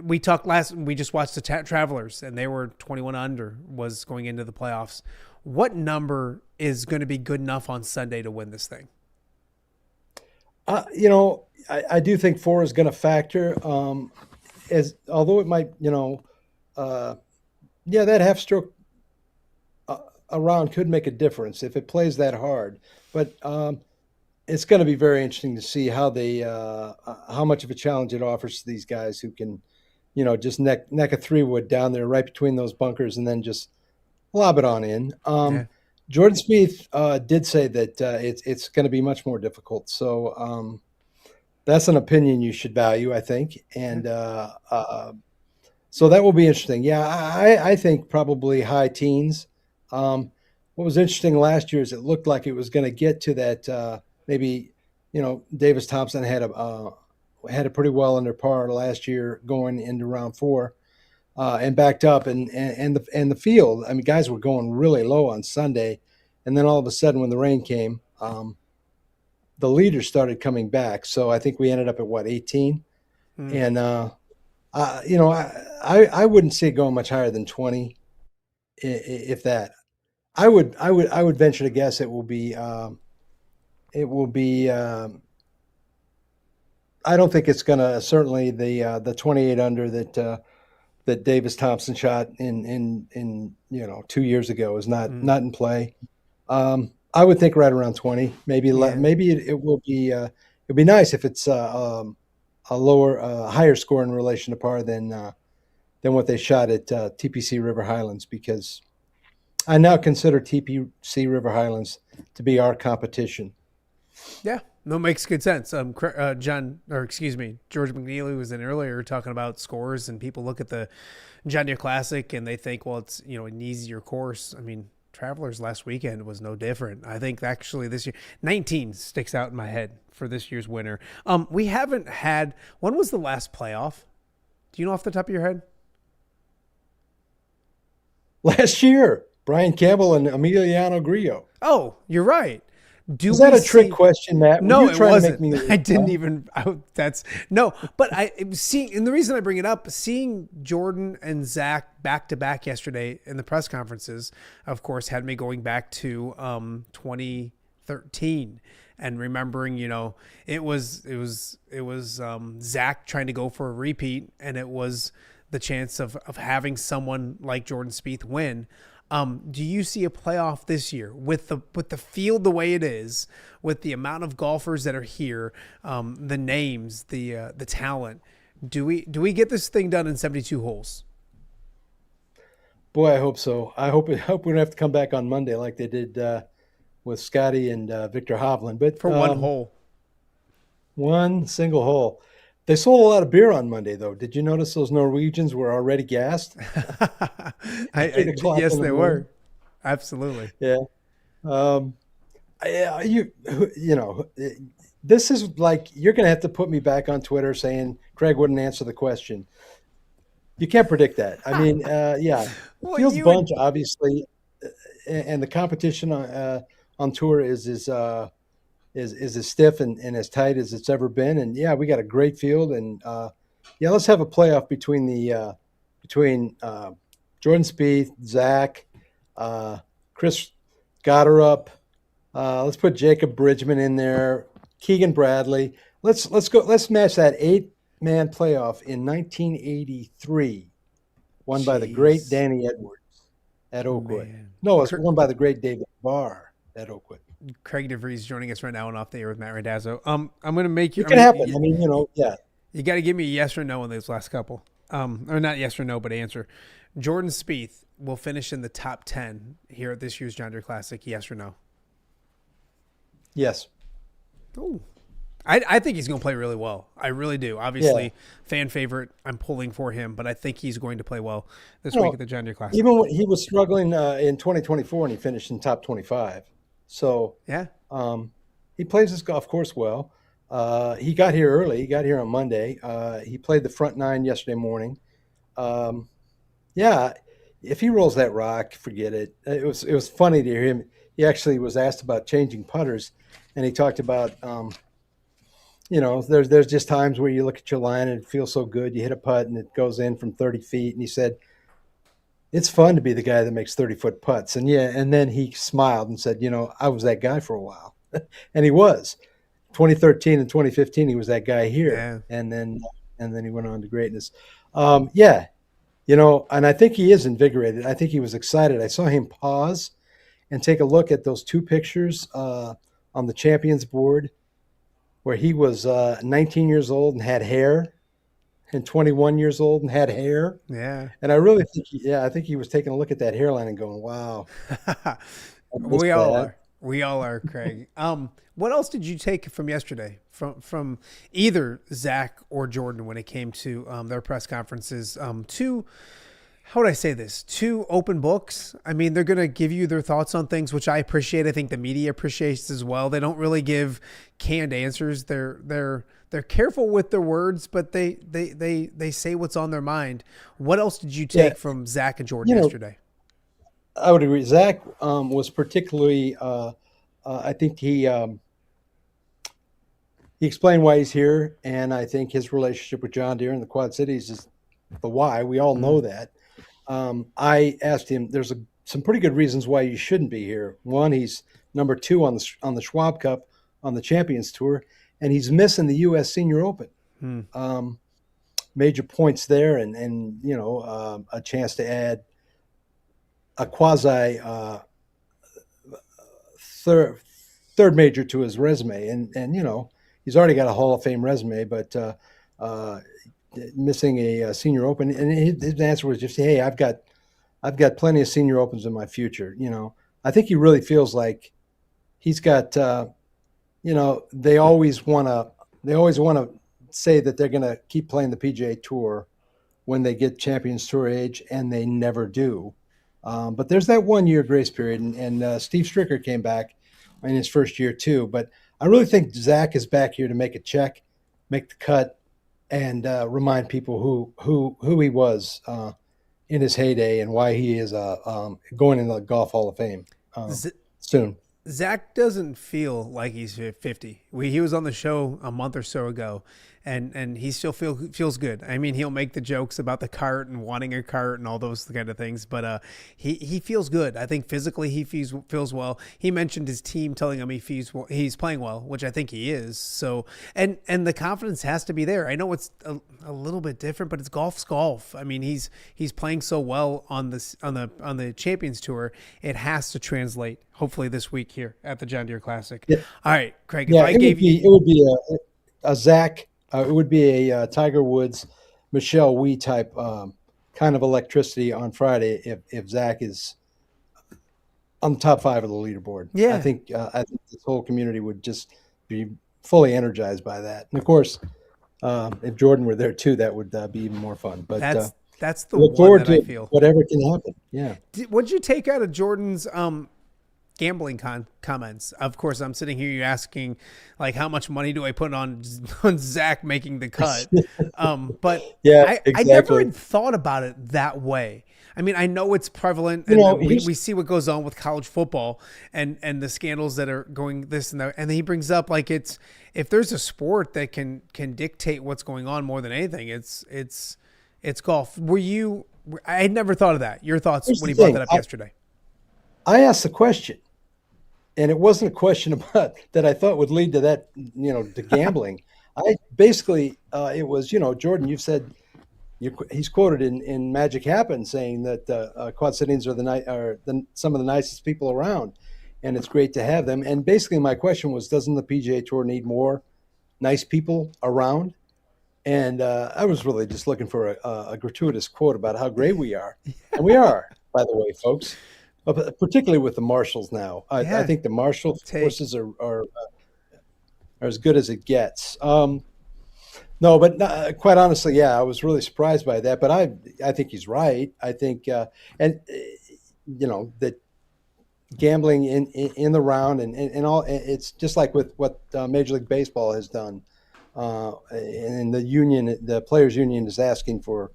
We just watched the Travelers, and they were 21 under was going into the playoffs. What number is going to be good enough on Sunday to win this thing? I do think 4 is going to factor. Although it might, that half stroke around could make a difference if it plays that hard. But it's going to be very interesting to see how how much of a challenge it offers to these guys who can, just neck a 3-wood down there right between those bunkers and then just lob it on in. Jordan Spieth did say that it's going to be much more difficult. So that's an opinion you should value, I think. And so that will be interesting. Yeah, I think probably high teens. What was interesting last year is it looked like it was going to get to that maybe, Davis Thompson had a pretty well under par last year going into round 4 and backed up and the field. I mean, guys were going really low on Sunday, and then all of a sudden when the rain came, the leaders started coming back. So I think we ended up at 18, and I wouldn't see it going much higher than 20, if that. I would venture to guess it will be. I don't think it's going to, certainly the 28 under that Davis Thompson shot in 2 years ago is not in play. I would think right around 20, maybe maybe it will be. It'd be nice if it's a higher score in relation to par than what they shot at TPC River Highlands, because I now consider TPC River Highlands to be our competition. Yeah, no, makes good sense. George McNeilly was in earlier talking about scores, and people look at the John Deere Classic and they think, well, it's an easier course. I mean, Travelers last weekend was no different. I think actually this year 19 sticks out in my head for this year's winner. We haven't had. When was the last playoff? Do you know off the top of your head? Last year, Brian Campbell and Emiliano Grillo. Oh, you're right. Is that a trick question, Matt? No, it wasn't. I didn't even. But and the reason I bring it up, seeing Jordan and Zach back to back yesterday in the press conferences, of course, had me going back to 2013 and remembering, it was Zach trying to go for a repeat, and it was the chance of having someone like Jordan Spieth win. Do you see a playoff this year with the field the way it is, with the amount of golfers that are here, the names, the talent? Do we get this thing done in 72 holes? Boy, I hope so. I hope we don't have to come back on Monday like they did with Scotty and Victor Hovland. But for one hole, one single hole. They sold a lot of beer on Monday, though. Did you notice those Norwegians were already gassed? Yes, they were. Absolutely. Yeah. You know, this is like, you're going to have to put me back on Twitter saying Craig wouldn't answer the question. You can't predict that. I mean, yeah, Well, Fields you bunch, obviously, and the competition on tour is as stiff and as tight as it's ever been. And yeah, we got a great field, and yeah, let's have a playoff between Jordan Spieth, Zach, Chris Gotterup. Let's put Jacob Bridgman in there, Keegan Bradley. Let's go. Let's match that 8-man playoff in 1983, won by the great Danny Edwards at Oakwood. Man. No, it was won by the great David Barr at Oakwood. Craig DeVrieze joining us right now on Off the Air with Matt Randazzo. I'm going to make you. It can happen. I mean, you know, yeah. You got to give me a yes or no on those last couple. Or not yes or no, but answer. Jordan Spieth will finish in the top 10 here at this year's John Deere Classic. Yes or no? Yes. Ooh. I think he's going to play really well. I really do. Obviously, fan favorite. I'm pulling for him, but I think he's going to play well this week at the John Deere Classic. Even when he was struggling in 2024, and he finished in top 25. So yeah, he plays his golf course well. He got here early. He got here on Monday. He played the front 9 yesterday morning. Yeah, if he rolls that rock, forget it. It was funny to hear him. He actually was asked about changing putters, and he talked about, you know, there's just times where you look at your line and it feels so good. You hit a putt and it goes in from 30 feet. And he said, it's fun to be the guy that makes 30-foot putts. And yeah, and then he smiled and said, you know, I was that guy for a while. And he was. 2013 and 2015, he was that guy here. Yeah. And then he went on to greatness. Yeah, you know, and I think he is invigorated. I think he was excited. I saw him pause and take a look at those 2 pictures on the champions board where he was 19 years old and had hair, and 21 years old and had hair. Yeah. And I really think, I think he was taking a look at that hairline and going, wow. We all are. We all are, Craig. What else did you take from yesterday from either Zach or Jordan when it came to their press conferences? How would I say this? 2 open books. I mean, they're going to give you their thoughts on things, which I appreciate. I think the media appreciates as well. They don't really give canned answers. They're careful with their words, but they say what's on their mind. What else did you take from Zach and Jordan yesterday? I would agree. Zach was particularly, I think he explained why he's here, and I think his relationship with John Deere and the Quad Cities is the why. We all know that. I asked him, there's some pretty good reasons why you shouldn't be here. One, he's number 2 on the Schwab Cup on the Champions Tour, and he's missing the U.S. Senior Open. Major points there, and you know, a chance to add a quasi third major to his resume, and you know, he's already got a Hall of Fame resume, but missing a Senior Open, and his answer was just, hey, I've got plenty of Senior Opens in my future. You know, I think he really feels like he's got, you know, they always want to say that they're going to keep playing the PGA Tour when they get Champions Tour age, and they never do. But there's that 1-year grace period, and Steve Stricker came back in his first year too. But I really think Zach is back here to make a check, make the cut, and remind people who he was in his heyday and why he is going into the Golf Hall of Fame soon. Zach doesn't feel like he's 50. He was on the show a month or so ago, and he still feels good. I mean, he'll make the jokes about the cart and wanting a cart and all those kind of things, but he feels good. I think physically he feels well. He mentioned his team telling him he's playing well, which I think he is. So and the confidence has to be there. I know it's a little bit different, but it's golf's golf. I mean, he's playing so well on the Champions Tour. It has to translate. Hopefully this week here at the John Deere Classic. Yeah. All right, Craig. Yeah, it would be a Zach. It would be a Tiger Woods, Michelle Wie type kind of electricity on Friday if Zach is on the top 5 of the leaderboard. Yeah, I think this whole community would just be fully energized by that. And of course, if Jordan were there too, that would be even more fun. But That's the look one forward that to I feel. whatever can happen. Yeah. What'd you take out of Jordan's gambling comments? Of course, I'm sitting here, you asking, like, how much money do I put on Zach making the cut? But yeah, I never had thought about it that way. I mean, I know it's prevalent, and we see what goes on with college football and the scandals that are going this and that. And then he brings up, like, if there's a sport that can dictate what's going on more than anything, it's golf. I had never thought of that. Your thoughts when he brought that up yesterday? I asked the question, and it wasn't a question about that I thought would lead to that, to gambling. I basically, it was, Jordan, you've said, he's quoted in Magic Happen saying that Quad Cities are some of the nicest people around, and it's great to have them. And basically my question was, doesn't the PGA Tour need more nice people around? And I was really just looking for a gratuitous quote about how great we are. And we are, by the way, folks, particularly with the marshals now. I think the marshal forces are as good as it gets. No, but quite honestly, yeah, I was really surprised by that. But I think he's right. I think, that gambling in the round and all, it's just like with what Major League Baseball has done. And the players' union is asking for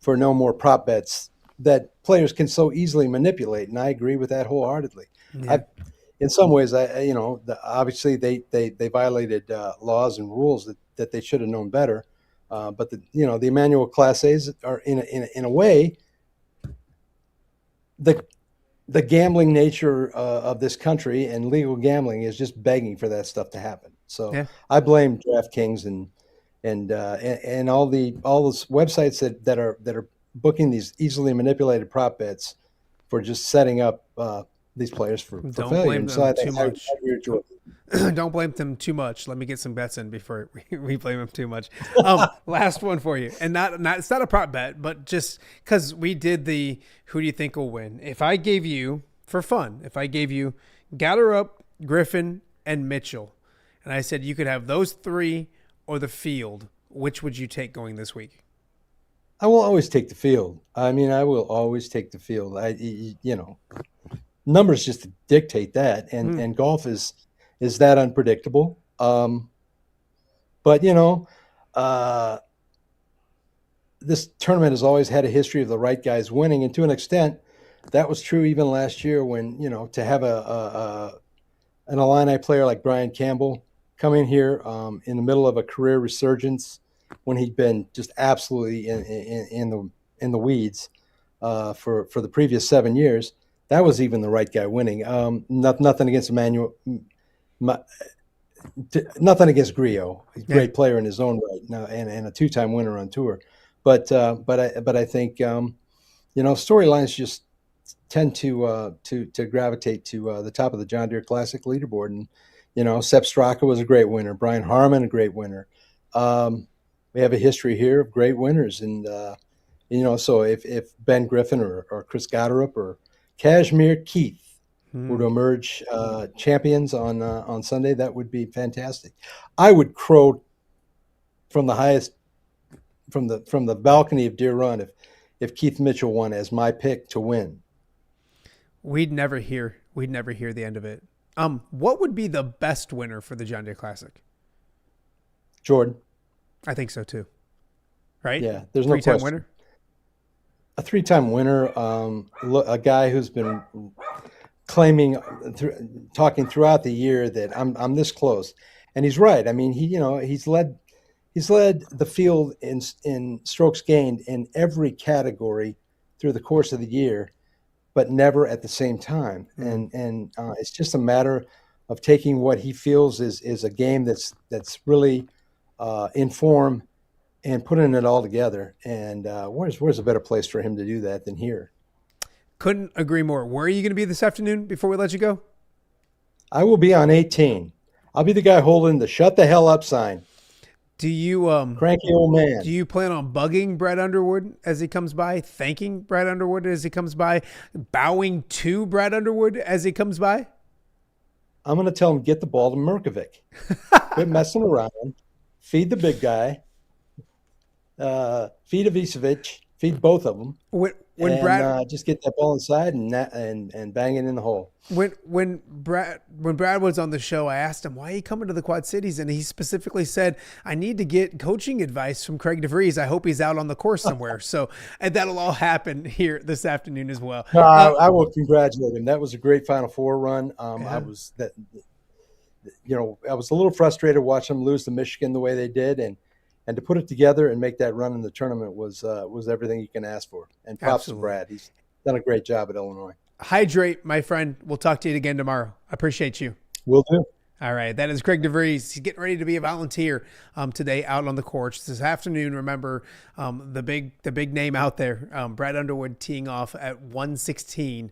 no more prop bets that players can so easily manipulate, and I agree with that wholeheartedly. Yeah. In some ways, obviously they violated laws and rules that they should have known better. But the Emmanuel Class A's are in a way the gambling nature of this country and legal gambling is just begging for that stuff to happen. So I blame DraftKings and all those websites that are booking these easily manipulated prop bets for just setting up these players for Don't failure. blame them too much. Don't blame them too much. Let me get some bets in before we blame them too much. Last one for you, and it's not a prop bet, but just because we did the who do you think will win? If I gave you Gatterup, Griffin, and Mitchell, and I said you could have those three or the field, which would you take going this week? I will always take the field. I mean, I will always take the field. Numbers just dictate that, and golf is that unpredictable. But this tournament has always had a history of the right guys winning, and to an extent, that was true even last year when to have an Illini player like Brian Campbell come in here in the middle of a career resurgence when he'd been just absolutely in the weeds for the previous 7 years. That was even the right guy winning. Nothing against Emmanuel, nothing against Griot. He's a great player in his own right now, and a two-time winner on tour. But I think storylines just tend to gravitate to the top of the John Deere Classic leaderboard. And Sepp Straka was a great winner. Brian Harmon, a great winner. We have a history here of great winners, and so if Ben Griffin or Chris Gatterup or Kashmir Keith were to emerge champions on Sunday, that would be fantastic. I would crow from the highest, from the balcony of Deere Run if Keith Mitchell won as my pick to win. We'd never hear the end of it. What would be the best winner for the John Deere Classic? Jordan. I think so too. Right? Yeah, there's no question. 3-time winner. A 3-time winner, a guy who's been claiming, talking throughout the year that I'm this close, and he's right. I mean, he's led the field in strokes gained in every category through the course of the year, but never at the same time. And it's just a matter of taking what he feels is a game that's really in form and putting it all together. And where's a better place for him to do that than here? Couldn't agree more. Where are you going to be this afternoon before we let you go? I will be on 18. I'll be the guy holding the "shut the hell up" sign. Do you cranky old man? Do you plan on bugging Brad Underwood as he comes by, thanking Brad Underwood as he comes by, bowing to Brad Underwood as he comes by? I'm going to tell him, get the ball to Merkovic. Quit messing around. Feed the big guy. Feed Ivicevic. feed both of them. When and, Brad just get that ball inside and bang it in the hole. When Brad was on the show, I asked him why he coming to the Quad Cities, and he specifically said, "I need to get coaching advice from Craig DeVrieze. I hope he's out on the course somewhere." So, and that'll all happen here this afternoon as well. No, I will congratulate him. That was a great Final Four run. I was a little frustrated watching them lose to Michigan the way they did, and to put it together and make that run in the tournament was everything you can ask for. And props to Brad. He's done a great job at Illinois. Hydrate, my friend. We'll talk to you again tomorrow. I appreciate you. Will do. All right. That is Craig DeVrieze. He's getting ready to be a volunteer today out on the course. This afternoon, remember, the big name out there, Brad Underwood teeing off at 1:16.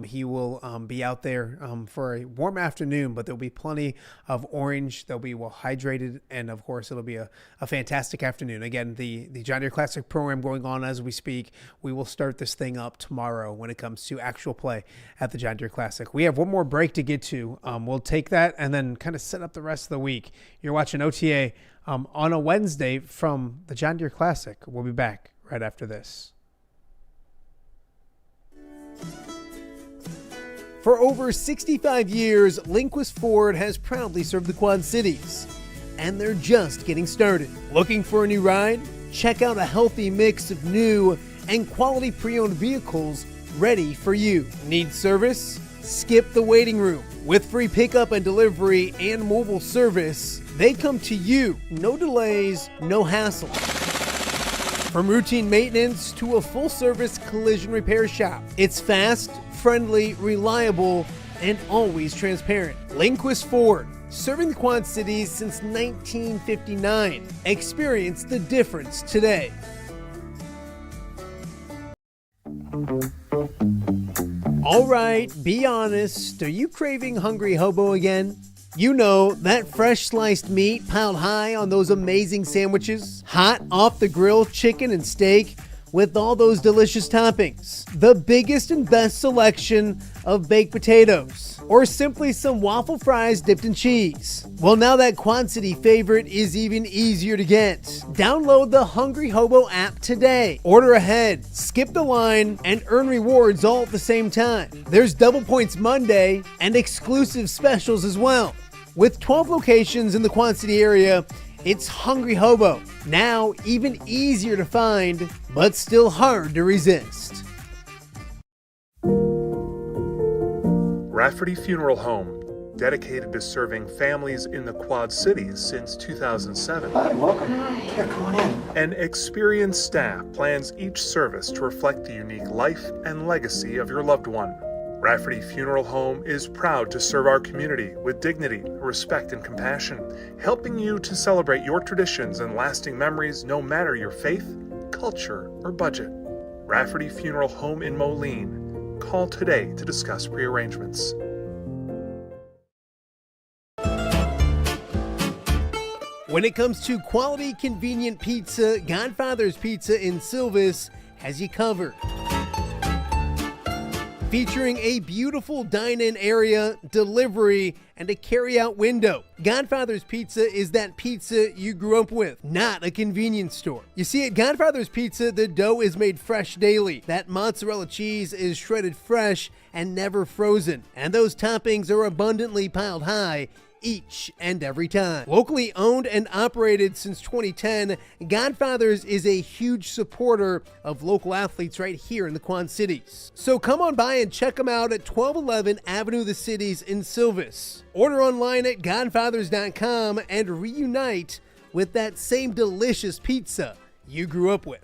He will be out there for a warm afternoon, but there'll be plenty of orange. They'll be well hydrated, and of course, it'll be a fantastic afternoon. Again, the John Deere Classic Pro-Am going on as we speak. We will start this thing up tomorrow when it comes to actual play at the John Deere Classic. We have one more break to get to. We'll take that and then kind of set up the rest of the week. You're watching OTA on a Wednesday from the John Deere Classic. We'll be back right after this. For over 65 years, Lindquist Ford has proudly served the Quad Cities, and they're just getting started. Looking for a new ride? Check out a healthy mix of new and quality pre-owned vehicles ready for you. Need service? Skip the waiting room. With free pickup and delivery and mobile service, they come to you. No delays, no hassle. From routine maintenance to a full-service collision repair shop, it's fast, friendly, reliable, and always transparent. Lindquist Ford, serving the Quad Cities since 1959. Experience the difference today. All right, be honest. Are you craving Hungry Hobo again? You know, that fresh sliced meat piled high on those amazing sandwiches, hot off the grill chicken and steak with all those delicious toppings, the biggest and best selection of baked potatoes, or simply some waffle fries dipped in cheese. Well, now that Quad City favorite is even easier to get. Download the Hungry Hobo app today. Order ahead, skip the line, and earn rewards all at the same time. There's Double Points Monday and exclusive specials as well. With 12 locations in the Quad City area, it's Hungry Hobo. Now even easier to find, but still hard to resist. Rafferty Funeral Home, dedicated to serving families in the Quad Cities since 2007. Hi, welcome. Yeah, come on in. An experienced staff plans each service to reflect the unique life and legacy of your loved one. Rafferty Funeral Home is proud to serve our community with dignity, respect, and compassion, helping you to celebrate your traditions and lasting memories no matter your faith, culture, or budget. Rafferty Funeral Home in Moline. Call today to discuss prearrangements. When it comes to quality, convenient pizza, Godfather's Pizza in Silvis has you covered. Featuring a beautiful dine-in area, delivery, and a carry-out window. Godfather's Pizza is that pizza you grew up with, not a convenience store. You see, at Godfather's Pizza, the dough is made fresh daily. That mozzarella cheese is shredded fresh and never frozen. And those toppings are abundantly piled high each and every time. Locally owned and operated since 2010, Godfather's is a huge supporter of local athletes right here in the Quad Cities. So come on by and check them out at 1211 Avenue of the Cities in Silvis. Order online at godfathers.com and reunite with that same delicious pizza you grew up with.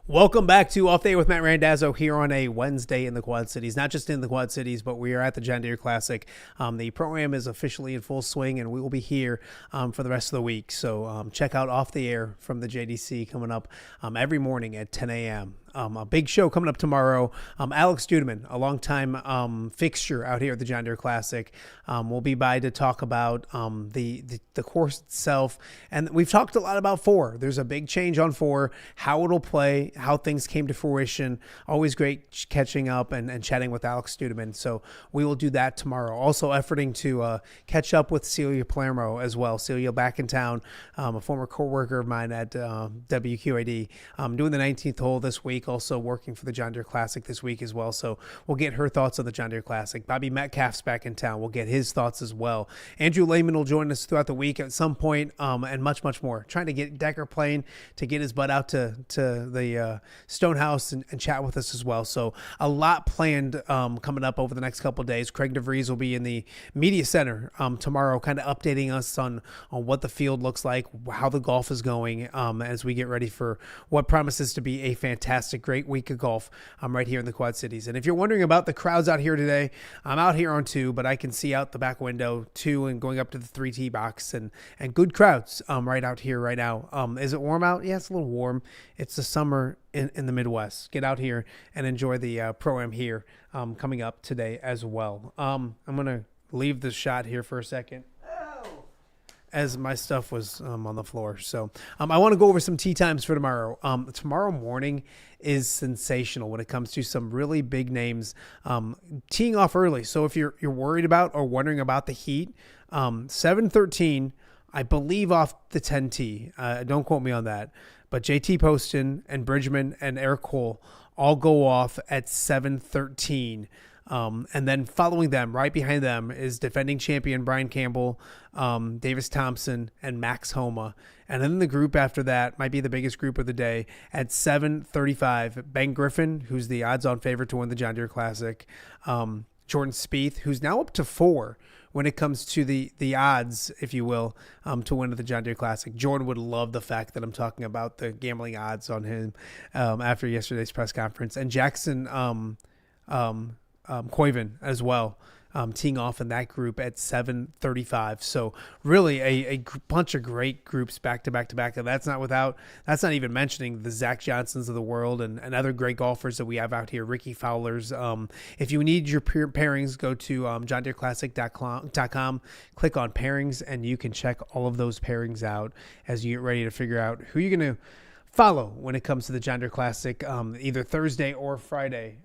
Welcome back to Off Day with Matt Randazzo here on a Wednesday in the Quad Cities. Not just in the Quad Cities, but we are at the John Deere Classic. The Pro-Am is officially in full swing, and we will be here for the rest of the week. So check out Off the Air from the JDC coming up every morning at 10 a.m. a big show coming up tomorrow. Alex Dudeman, a longtime fixture out here at the John Deere Classic, will be by to talk about the course itself. And we've talked a lot about 4. There's a big change on 4, how it'll play, how things came to fruition. Always great catching up and chatting with Alex Dudeman. So we will do that tomorrow. Also efforting to catch up with Celia Palermo as well. Celia back in town, a former co-worker of mine at WQAD, doing the 19th hole this week, also working for the John Deere Classic this week as well. So we'll get her thoughts on the John Deere Classic. Bobby Metcalf's back in town. We'll get his thoughts as well. Andrew Lehman will join us throughout the week at some point, and much, much more. Trying to get Decker playing to get his butt out to the Stonehouse and chat with us as well. So a lot planned coming up over the next couple of days. Craig DeVrieze will be in the Media Center tomorrow, kind of updating us on what the field looks like, how the golf is going, as we get ready for what promises to be a fantastic, great week of golf right here in the Quad Cities. And if you're wondering about the crowds out here today, I'm out here on 2, but I can see out the back window 2 and going up to the 3 tee box, and good crowds right out here right now. Is it warm out? Yeah, it's a little warm. It's the summer in the Midwest. Get out here and enjoy the Pro-Am here coming up today as well. I'm going to leave the shot here for a second, as my stuff was on the floor. So I want to go over some tee times for tomorrow. Tomorrow morning is sensational when it comes to some really big names teeing off early. So if you're worried about or wondering about the heat, 7:13, I believe, off the 10 tee. Don't quote me on that. But JT Poston and Bridgman and Eric Cole all go off at 7:13. And then following them, right behind them, is defending champion Brian Campbell, Davis Thompson, and Max Homa. And then the group after that might be the biggest group of the day at 7:35. Ben Griffin, who's the odds-on favorite to win the John Deere Classic. Jordan Spieth, who's now up to 4 when it comes to the odds, if you will, to win at the John Deere Classic. Jordan would love the fact that I'm talking about the gambling odds on him after yesterday's press conference. And Jackson Koiven as well, teeing off in that group at 7:35. So really a bunch of great groups back to back to back. And that's not even mentioning the Zach Johnsons of the world and other great golfers that we have out here. Ricky Fowler's. If you need your pairings, go to johndeereclassic.com, click on pairings, and you can check all of those pairings out as you get ready to figure out who you're going to follow when it comes to the John Deere Classic, either Thursday or Friday.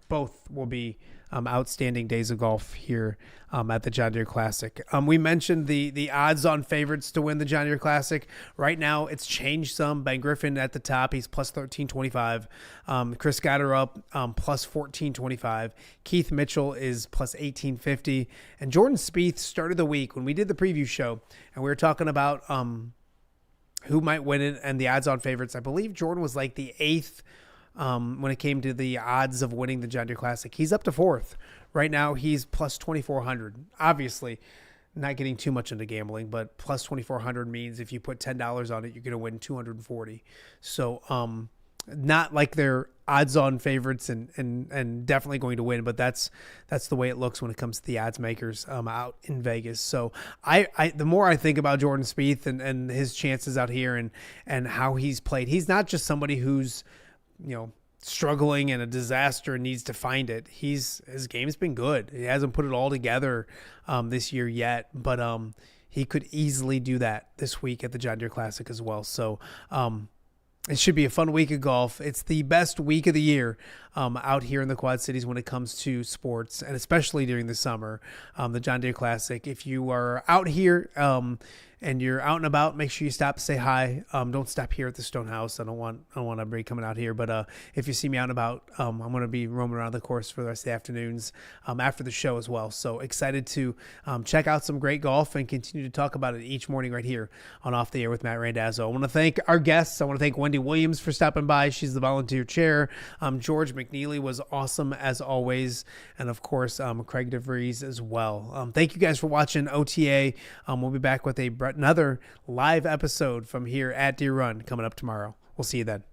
Both will be outstanding days of golf here at the John Deere Classic. We mentioned the odds-on favorites to win the John Deere Classic. Right now, it's changed some. Ben Griffin at the top, he's plus 1325. Chris Gotterup, plus 1425. Keith Mitchell is plus 1850. And Jordan Spieth started the week when we did the preview show, and we were talking about who might win it and the odds-on favorites. I believe Jordan was like the 8th when it came to the odds of winning the John Deere Classic. He's up to 4th. Right now, he's plus 2,400. Obviously, not getting too much into gambling, but plus 2,400 means if you put $10 on it, you're going to win 240. So not like they're odds-on favorites and definitely going to win, but that's the way it looks when it comes to the odds makers out in Vegas. So I the more I think about Jordan Spieth and his chances out here and how he's played, he's not just somebody who's struggling and a disaster and needs to find it. His game's been good. He hasn't put it all together this year yet, but he could easily do that this week at the John Deere Classic as well. So it should be a fun week of golf. It's the best week of the year out here in the Quad Cities when it comes to sports, and especially during the summer, the John Deere Classic. If you are out here and you're out and about, make sure you stop, say hi. Don't stop here at the Stonehouse. I don't want everybody coming out here. But if you see me out and about, I'm going to be roaming around the course for the rest of the afternoons after the show as well. So excited to check out some great golf and continue to talk about it each morning right here on Off the Air with Matt Randazzo. I want to thank our guests. I want to thank Wendy Williams for stopping by. She's the volunteer chair. George McNeilly was awesome as always. And of course, Craig DeVrieze as well. Thank you guys for watching OTA. We'll be back with another live episode from here at Deere Run coming up tomorrow. We'll see you then.